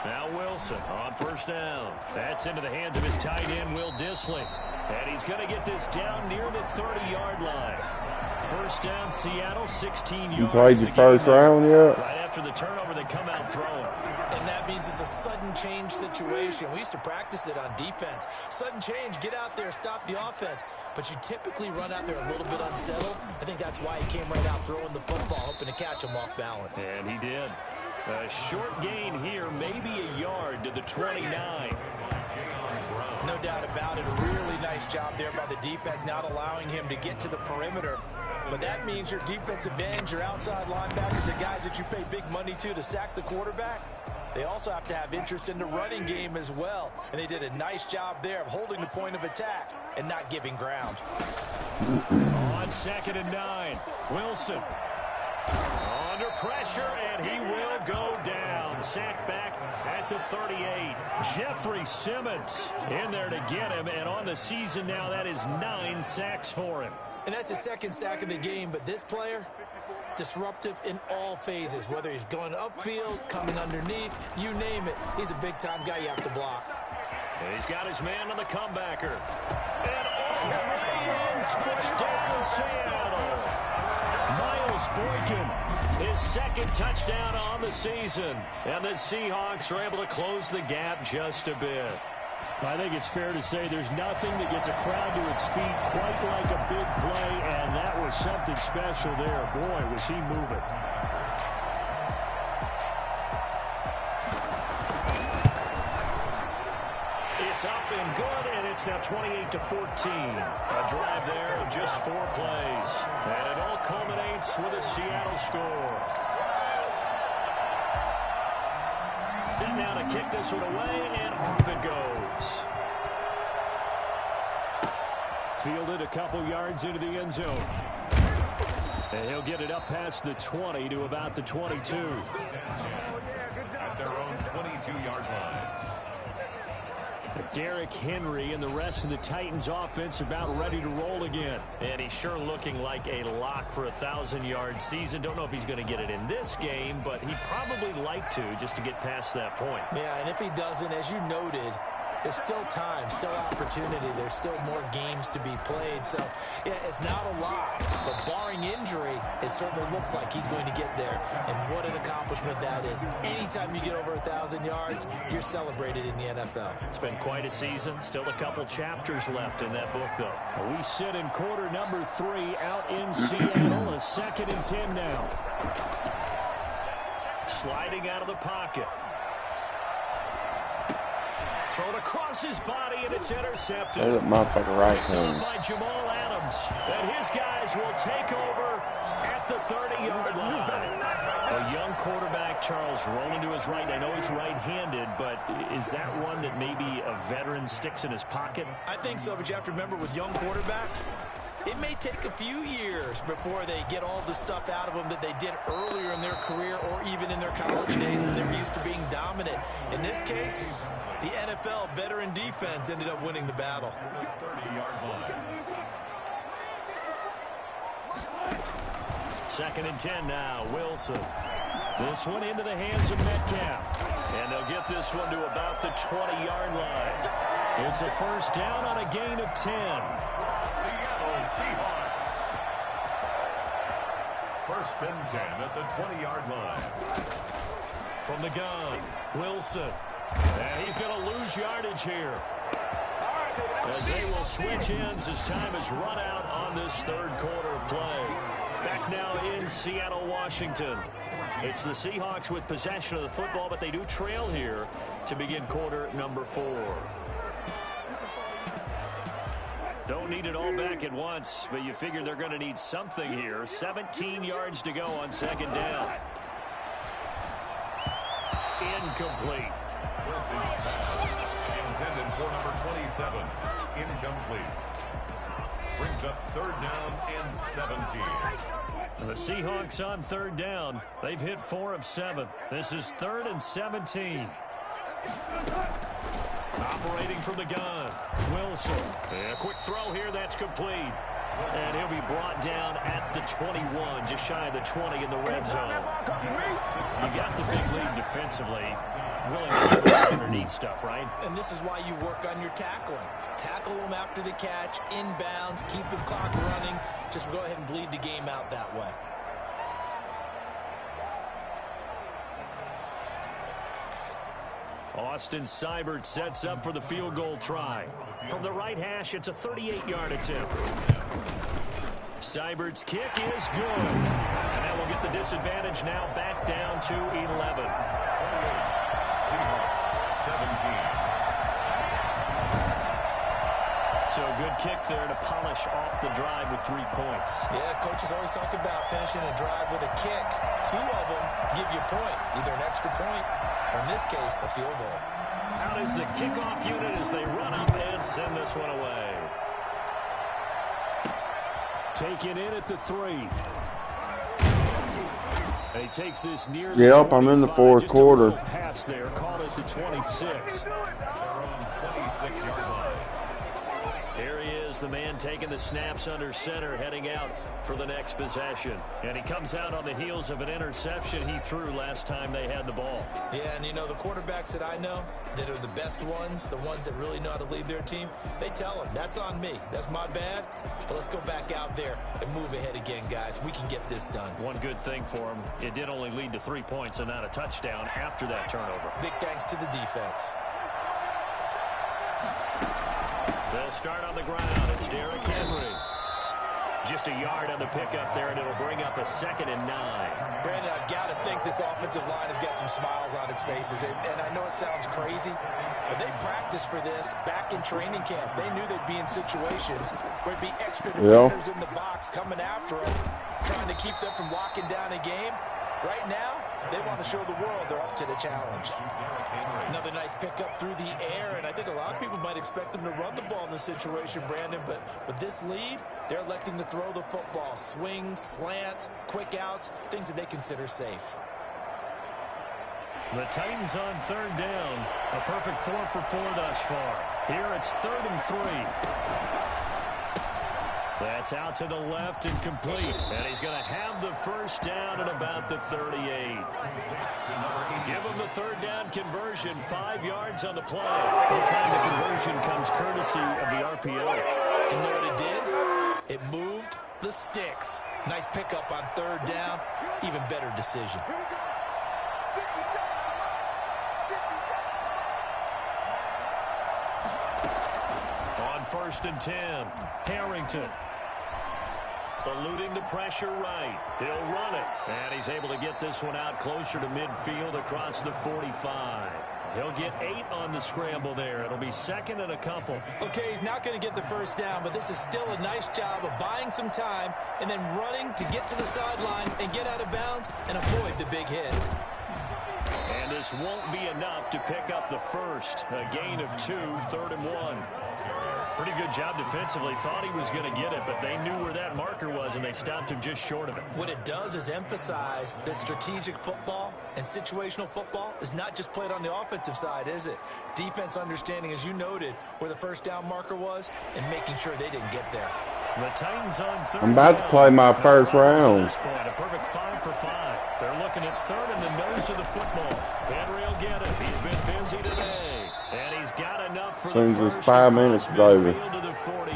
Now Wilson on 1st down. That's into the hands of his tight end, Will Dissly. And he's going to get this down near the 30-yard line. 1st down, Seattle, 16 yards. You played your 1st round yet? Right after the turnover, they come out throwing. And that means it's a sudden change situation. We used to practice it on defense. Sudden change, get out there, stop the offense. But you typically run out there a little bit unsettled. I think that's why he came right out throwing the football, hoping to catch him off balance. And he did. A short gain here, maybe a yard to the 29. No doubt about it. A really nice job there by the defense, not allowing him to get to the perimeter. But that means your defensive ends, your outside linebackers, the guys that you pay big money to sack the quarterback, they also have to have interest in the running game as well. And they did a nice job there of holding the point of attack and not giving ground. On 2nd and 9, Wilson under pressure, and he will go down. Sacked back at the 38. Jeffrey Simmons in there to get him, and on the season now, that is 9 sacks for him. And that's his 2nd sack of the game, but this player, disruptive in all phases, whether he's going upfield, coming underneath, you name it. He's a big-time guy you have to block. And he's got his man on the comebacker. And all the way in, touchdown Seattle. Miles Boykin, his 2nd touchdown on the season. And the Seahawks are able to close the gap just a bit. I think it's fair to say there's nothing that gets a crowd to its feet quite like a big play, and that was something special there. Boy, was he moving. It's up and good, and it's now 28-14. A drive there of just 4 plays. And it all culminates with a Seattle score. Set now to kick this one away, and off it goes. Fielded a couple yards into the end zone. And he'll get it up past the 20 to about the 22. At their own 22-yard line. Derrick Henry and the rest of the Titans offense about ready to roll again. And he's sure looking like a lock for a 1,000-yard season. Don't know if he's going to get it in this game, but he'd probably like to just to get past that point. Yeah, and if he doesn't, as you noted, there's still time, still opportunity. There's still more games to be played. So, yeah, it's not a lot. But barring injury, it certainly looks like he's going to get there. And what an accomplishment that is. Anytime you get over 1,000 yards, you're celebrated in the NFL. It's been quite a season. Still a couple chapters left in that book, though. We sit in quarter number 3 out in Seattle. A 2nd and 10 now. Sliding out of the pocket. Thrown across his body, and it's intercepted. That motherfucker right Done hand. by Jamal Adams. And his guys will take over at the 30-yard line. A young quarterback, Charles, rolling to his right. I know he's right-handed, but is that one that maybe a veteran sticks in his pocket? I think so, but you have to remember with young quarterbacks, it may take a few years before they get all the stuff out of them that they did earlier in their career or even in their college days when they were used to being dominant. In this case, the NFL veteran defense ended up winning the battle. 30-yard line. 2nd and 10 now, Wilson. This one into the hands of Metcalf. And they'll get this one to about the 20-yard line. It's a first down on a gain of 10. Seattle Seahawks. 1st and 10 at the 20-yard line. From the gun, Wilson. And he's going to lose yardage here. As they will switch ends as time has run out on this 3rd quarter of play. Back now in Seattle, Washington. It's the Seahawks with possession of the football, but they do trail here to begin quarter number 4. Don't need it all back at once, but you figure they're going to need something here. 17 yards to go on 2nd down. Incomplete. Wilson's pass intended for number 27. Incomplete. Brings up 3rd down and 17. And the Seahawks on 3rd down. They've hit 4 of 7. This is 3rd and 17. Operating from the gun, Wilson. A quick throw here, that's complete. And he'll be brought down at the 21, just shy of the 20 in the red zone. You got the big lead defensively. Willing to do the underneath stuff, right? And this is why you work on your tackling. Tackle them after the catch, inbounds, keep the clock running. Just go ahead and bleed the game out that way. Austin Seibert sets up for the field goal try. From the right hash, it's a 38-yard attempt. Seibert's kick is good. And that will get the disadvantage now back down to 11. Seahawks 17. So a good kick there to polish off the drive with 3 points. Yeah, coaches always talk about finishing a drive with a kick. 2 of them give you points, either an extra point or, in this case, a field goal. Out is the kickoff unit as they run up and send this one away. Taken in at the 3. And he takes this near the Yep, I'm in the 4th quarter. Pass there, called it to 26. Their own 26-yard line. Here he is, the man taking the snaps under center, heading out for the next possession. And he comes out on the heels of an interception he threw last time they had the ball. Yeah, and you know, the quarterbacks that I know that are the best ones, the ones that really know how to lead their team, they tell them, that's on me. That's my bad. But let's go back out there and move ahead again, guys. We can get this done. One good thing for him, it did only lead to 3 points and not a touchdown after that turnover. Big thanks to the defense. They'll start on the ground. It's Derrick Henry. Just a yard on the pickup there, and it'll bring up a 2nd and 9. Brandon, I've got to think this offensive line has got some smiles on its faces. And I know it sounds crazy, but they practiced for this back in training camp. They knew they'd be in situations where it'd be extra defenders in the box coming after them, trying to keep them from locking down a game. Right now, they want to show the world they're up to the challenge. Another nice pickup through the air, and I think a lot of people might expect them to run the ball in this situation, Brandon, but with this lead, they're electing to throw the football. Swings, slants, quick outs, things that they consider safe. The Titans on 3rd down. A perfect 4 for 4 thus far. Here it's 3rd and 3. That's out to the left and complete. And he's going to have the first down at about the 38. Give him the 3rd down conversion. 5 yards on the play. This time the conversion comes courtesy of the RPO. And you know what it did? It moved the sticks. Nice pickup on 3rd down. Even better decision. On 1st and 10, Harrington. Eluding the pressure right. He'll run it. And he's able to get this one out closer to midfield across the 45. He'll get 8 on the scramble there. It'll be 2nd and a couple. Okay, he's not going to get the first down, but this is still a nice job of buying some time and then running to get to the sideline and get out of bounds and avoid the big hit. And this won't be enough to pick up the first. A gain of 2, 3rd and 1. Pretty good job defensively. Thought he was going to get it, but they knew where that marker was, and they stopped him just short of it. What it does is emphasize that strategic football and situational football is not just played on the offensive side, is it? Defense understanding, as you noted, where the first down marker was and making sure they didn't get there. The Titans on 3rd. I'm about to play my first round. A perfect 5 for 5. They're looking at 3rd in the nose of the football. Henry will get it. He's been busy today. And he's got enough for Seems the it's first 5 minutes is over. to the 48.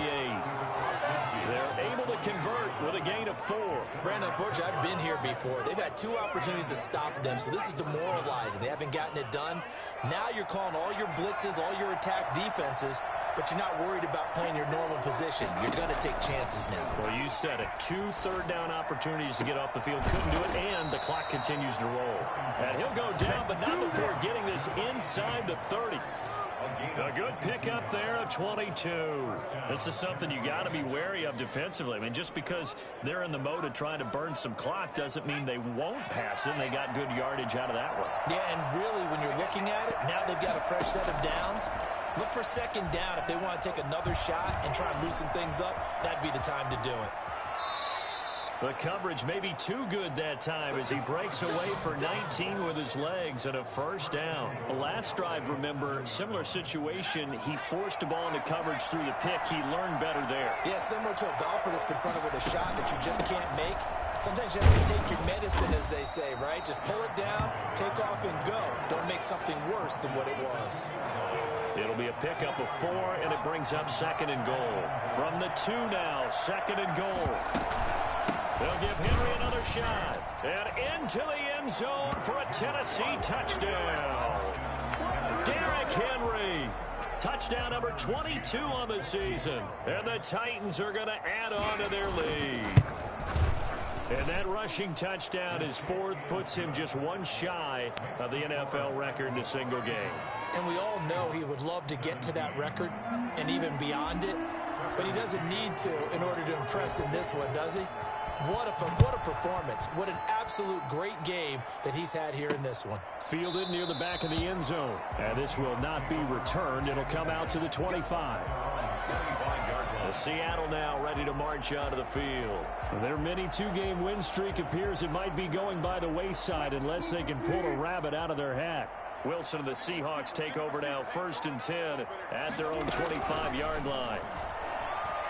They're able to convert with a gain of 4. Brandon, unfortunately, I've been here before. They've had 2 opportunities to stop them, so this is demoralizing. They haven't gotten it done. Now you're calling all your blitzes, all your attack defenses, but you're not worried about playing your normal position. You're going to take chances now. Well, you said it. 2 third down opportunities to get off the field. Couldn't do it, and the clock continues to roll. And he'll go down, but not before getting this inside the 30. A good pickup there of 22. This is something you got to be wary of defensively. I mean, just because they're in the mode of trying to burn some clock doesn't mean they won't pass it. And they got good yardage out of that one. Yeah, and really, when you're looking at it, now they've got a fresh set of downs. Look for 2nd down. If they want to take another shot and try and loosen things up, that'd be the time to do it. The coverage may be too good that time as he breaks away for 19 with his legs and a first down. The last drive, remember, similar situation. He forced the ball into coverage through the pick. He learned better there. Yeah, similar to a golfer that's confronted with a shot that you just can't make. Sometimes you have to take your medicine, as they say, right? Just pull it down, take off, and go. Don't make something worse than what it was. It'll be a pickup of 4, and it brings up 2nd and goal. From the 2 now, 2nd and goal. They'll give Henry another shot. And into the end zone for a Tennessee touchdown. Derrick Henry. Touchdown number 22 on the season. And the Titans are going to add on to their lead. And that rushing touchdown, his 4th, puts him just 1 shy of the NFL record in a single game. And we all know he would love to get to that record and even beyond it. But he doesn't need to in order to impress in this one, does he? What a performance. What an absolute great game that he's had here in this one. Fielded near the back of the end zone. And this will not be returned. It'll come out to the 25. The Seattle now ready to march onto the field. Their mini two-game win streak appears it might be going by the wayside unless they can pull a rabbit out of their hat. Wilson and the Seahawks take over now 1st and 10 at their own 25-yard line.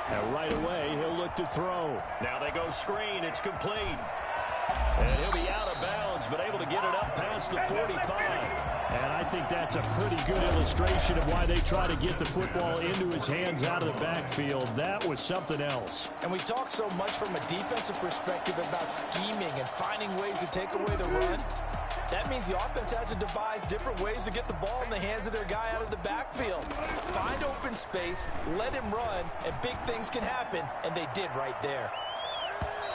And right away, he'll look to throw. Now they go screen. It's complete. And he'll be out of bounds, but able to get it up past the 45. And I think that's a pretty good illustration of why they try to get the football into his hands out of the backfield. That was something else. And we talk so much from a defensive perspective about scheming and finding ways to take away the run. That means the offense has to devise different ways to get the ball in the hands of their guy out of the backfield. Find open space, let him run, and big things can happen, and they did right there.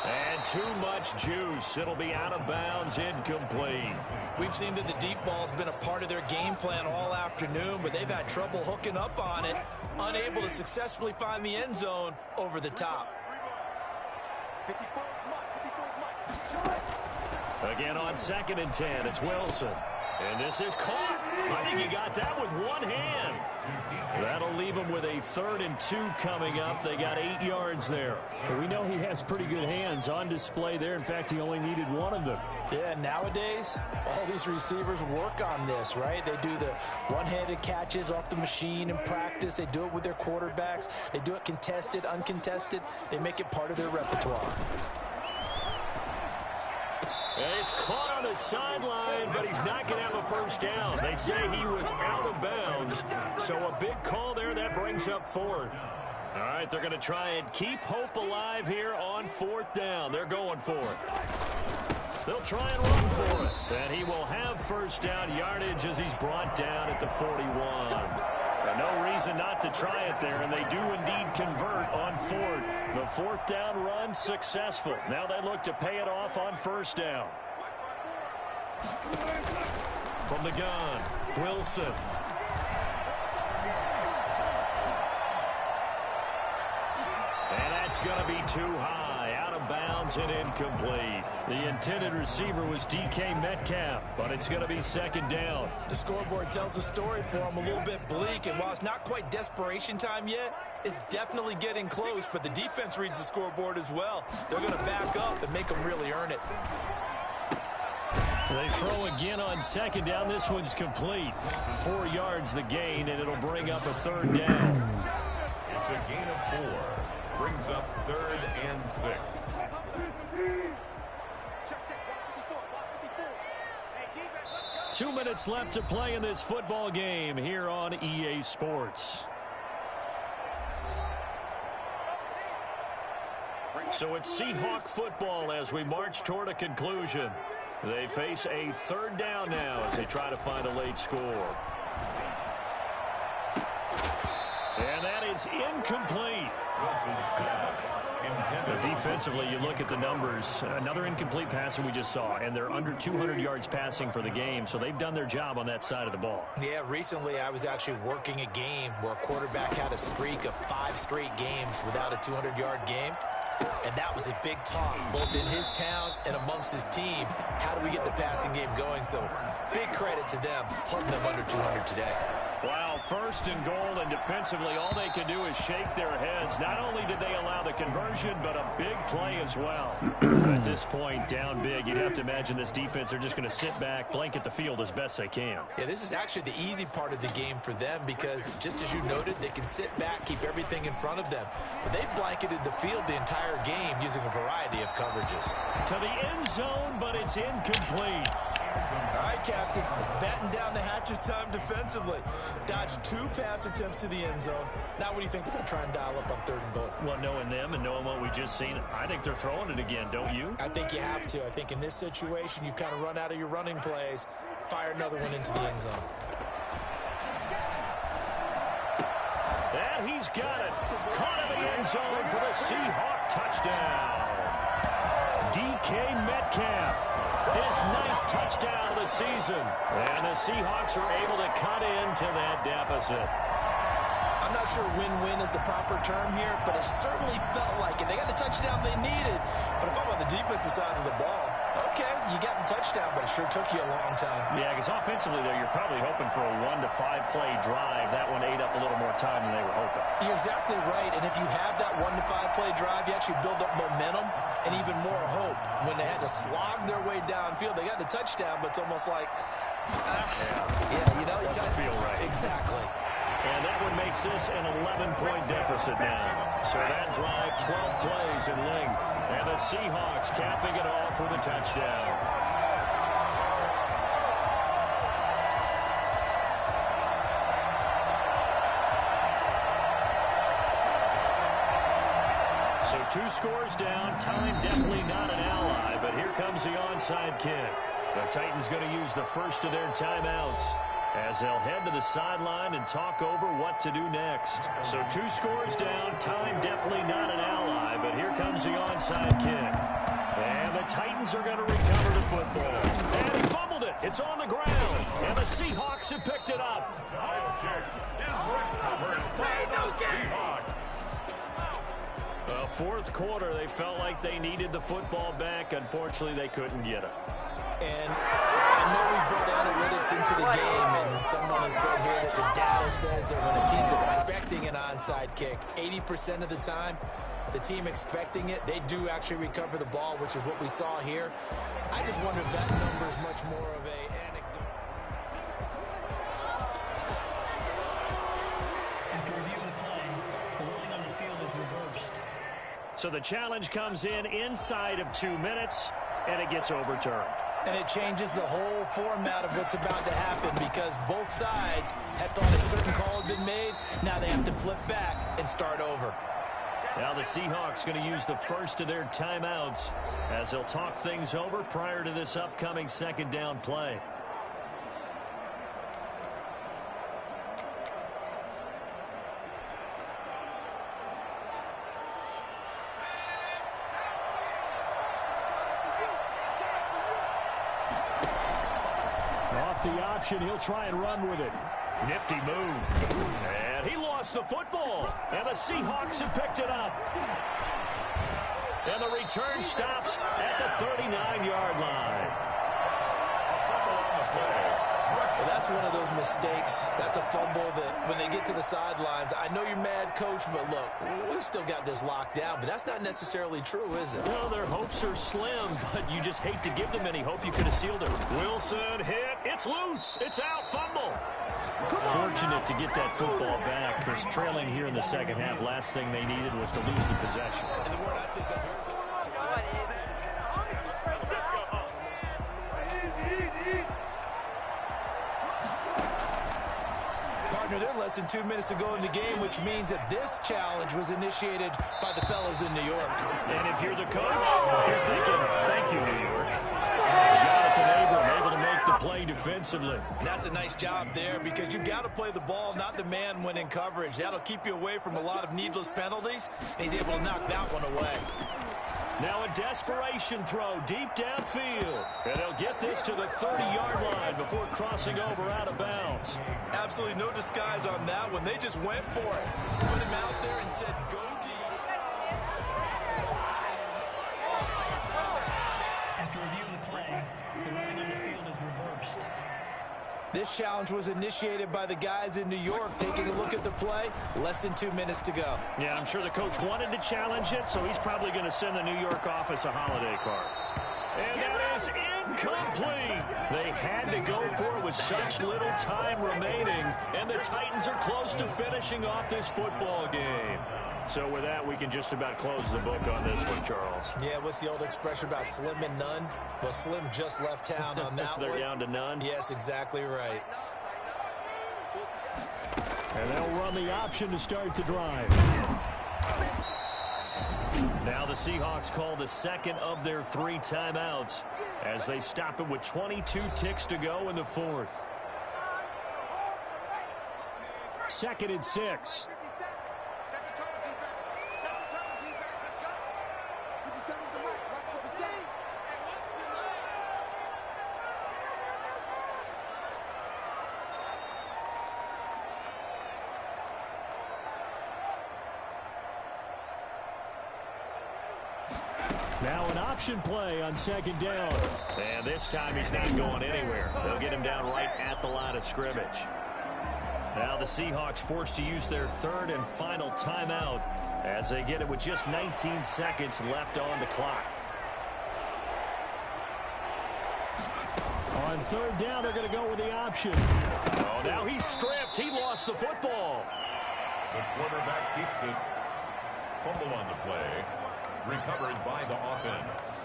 And too much juice. It'll be out of bounds, incomplete. We've seen that the deep ball's been a part of their game plan all afternoon, but they've had trouble hooking up on it, unable to successfully find the end zone over the top. Again on 2nd and 10, it's Wilson. And this is caught. I think he got that with one hand. That'll leave him with a 3rd and 2 coming up. They got 8 yards there. We know he has pretty good hands on display there. In fact, he only needed one of them. Yeah, nowadays, all these receivers work on this, right? They do the one-handed catches off the machine in practice. They do it with their quarterbacks. They do it contested, uncontested. They make it part of their repertoire. And he's caught on the sideline, but he's not going to have a first down. They say he was out of bounds. So a big call there. That brings up 4th. All right, they're going to try and keep hope alive here on 4th down. They're going for it. They'll try and run for it. And he will have first down yardage as he's brought down at the 41. No reason not to try it there, and they do indeed convert on 4th. The 4th down run successful. Now they look to pay it off on 1st down. From the gun, Wilson. And that's going to be too high, out of bounds and incomplete. The intended receiver was DK Metcalf, but it's going to be 2nd down. The scoreboard tells the story for him a little bit bleak, and while it's not quite desperation time yet, it's definitely getting close, but the defense reads the scoreboard as well. They're going to back up and make them really earn it. They throw again on 2nd down. This one's complete. 4 yards the gain, and it'll bring up a 3rd down. It's a gain of 4. Brings up 3rd and 6. 2 minutes left to play in this football game here on EA Sports. So it's Seahawk football as we march toward a conclusion. They face a 3rd down now as they try to find a late score. And that is incomplete. Defensively, you look at the numbers. Another incomplete pass that we just saw, and they're under 200 yards passing for the game, so they've done their job on that side of the ball. Yeah, recently I was actually working a game where a quarterback had a streak of 5 straight games without a 200-yard game. And that was a big talk, both in his town and amongst his team. How do we get the passing game going? So big credit to them, holding them under 200 today. Wow, 1st and goal, and defensively, all they can do is shake their heads. Not only did they allow the conversion, but a big play as well. At this point, down big, you'd have to imagine this defense, they're just going to sit back, blanket the field as best they can. Yeah, this is actually the easy part of the game for them because, just as you noted, they can sit back, keep everything in front of them. But they've blanketed the field the entire game using a variety of coverages. To the end zone, but it's incomplete. All right, Captain, it's batten down the hatches time defensively. Dodged 2 pass attempts to the end zone. Now what do you think they're going to try and dial up on 3rd and goal? Well, knowing them and knowing what we just seen, I think they're throwing it again, don't you? I think you have to. I think in this situation, you've kind of run out of your running plays. Fire another one into the end zone. And he's got it. Caught in the end zone for the Seahawk touchdown. DK Metcalf. His 9th touchdown of the season. And the Seahawks are able to cut into that deficit. I'm I'm not sure win-win is the proper term here, but it certainly felt like it. They got the touchdown they needed, but if I'm on the defensive side of the ball, okay, you got the touchdown, but it sure took you a long time. Yeah, because offensively there, you're probably hoping for a 1 to 5 play drive. That one ate up a little more time than they were hoping. You're exactly right, and if you have that 1 to 5 play drive, you actually build up momentum and even more hope. When they had to slog their way downfield, they got the touchdown, but it's almost like, you know, you doesn't feel right. Exactly. And that one makes this an 11-point deficit now. So that drive, 12 plays in length. And the Seahawks capping it off with a touchdown. So 2 scores down. Time definitely not an ally, but here comes the onside kick. The Titans going to use the first of their timeouts as they'll head to the sideline and talk over what to do next. So 2 scores down, time definitely not an ally, but here comes the onside kick. And the Titans are going to recover the football. And he fumbled it. It's on the ground. And the Seahawks have picked it up. Kick is recovered by the Seahawks. The fourth quarter, they felt like they needed the football back. Unfortunately, they couldn't get it. And I know we brought analytics into the game, and someone has said here that the data says that when a team's expecting an onside kick, 80% of the time, the team expecting it, they do actually recover the ball, which is what we saw here. I just wonder if that number is much more of an anecdote. After review of the play, the ruling on the field is reversed. So the challenge comes in inside of 2 minutes, and it gets overturned. And it changes the whole format of what's about to happen because both sides had thought a certain call had been made. Now they have to flip back and start over. Now the Seahawks going to use the first of their timeouts as they'll talk things over prior to this upcoming second down play. Off the option, he'll try and run with it. Nifty move. And he lost the football. And the Seahawks have picked it up. And the return stops at the 39-yard line. Well, that's one of those mistakes. That's a fumble that when they get to the sidelines, I know you're mad, Coach, but look, we've still got this locked down, but that's not necessarily true, is it? Well, their hopes are slim, but you just hate to give them any hope. You could have sealed it. Wilson hit. It's loose. It's out. Fumble. Fortunate to get that football back because trailing here in the second half, last thing they needed was to lose the possession. And the word I think of here is they're less than 2 minutes to go in the game, which means that this challenge was initiated by the fellas in New York. And if you're the coach, you're thinking, thank you, New York. Jonathan Abram able to make the play defensively. And that's a nice job there because you've got to play the ball, not the man when in coverage. That'll keep you away from a lot of needless penalties, and he's able to knock that one away. Now a desperation throw deep downfield. And they'll get this to the 30-yard line before crossing over out of bounds. Absolutely no disguise on that one. They just went for it. Put him out there and said, go deep. After review of the play, the ruling on the field is reversed. This challenge was initiated by the guys in New York. Taking a look at the play, less than 2 minutes to go. Yeah, I'm sure the coach wanted to challenge it, so he's probably going to send the New York office a holiday card. And that is incomplete. They had to go for it with such little time remaining, and the Titans are close to finishing off this football game. So with that, we can just about close the book on this one, Charles. Yeah, what's the old expression about slim and none? Well, Slim just left town on that They're one. down to none? Yes, exactly right. And they'll run the option to start the drive. Now the Seahawks call the second of their 3 timeouts as they stop it with 22 ticks to go in the fourth. 2nd and 6. Now an option play on second down. And this time he's not going anywhere. They'll get him down right at the line of scrimmage. Now the Seahawks forced to use their third and final timeout as they get it with just 19 seconds left on the clock. On third down, they're going to go with the option. Oh, now he's stripped. He lost the football. The quarterback keeps it. Fumble on the play. Recovered by the offense.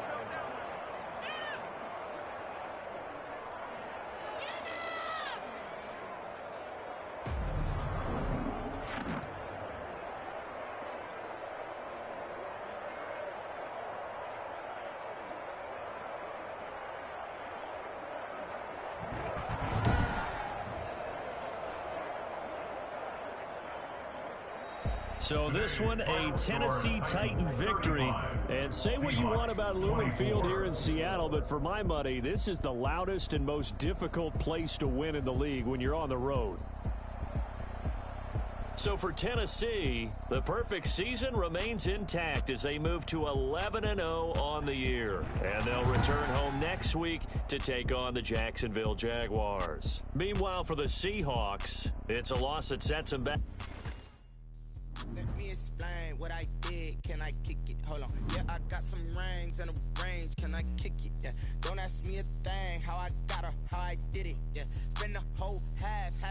So this one, a Tennessee Titan victory. And say what you want about Lumen Field here in Seattle, but for my money, this is the loudest and most difficult place to win in the league when you're on the road. So for Tennessee, the perfect season remains intact as they move to 11-0 on the year. And they'll return home next week to take on the Jacksonville Jaguars. Meanwhile, for the Seahawks, it's a loss that sets them back. Let me explain what I did. Can I kick it? Hold on. Yeah, I got some rings and a range. Can I kick it? Yeah. Don't ask me a thing. How I got her, how I did it. Yeah. Spend the whole half. Had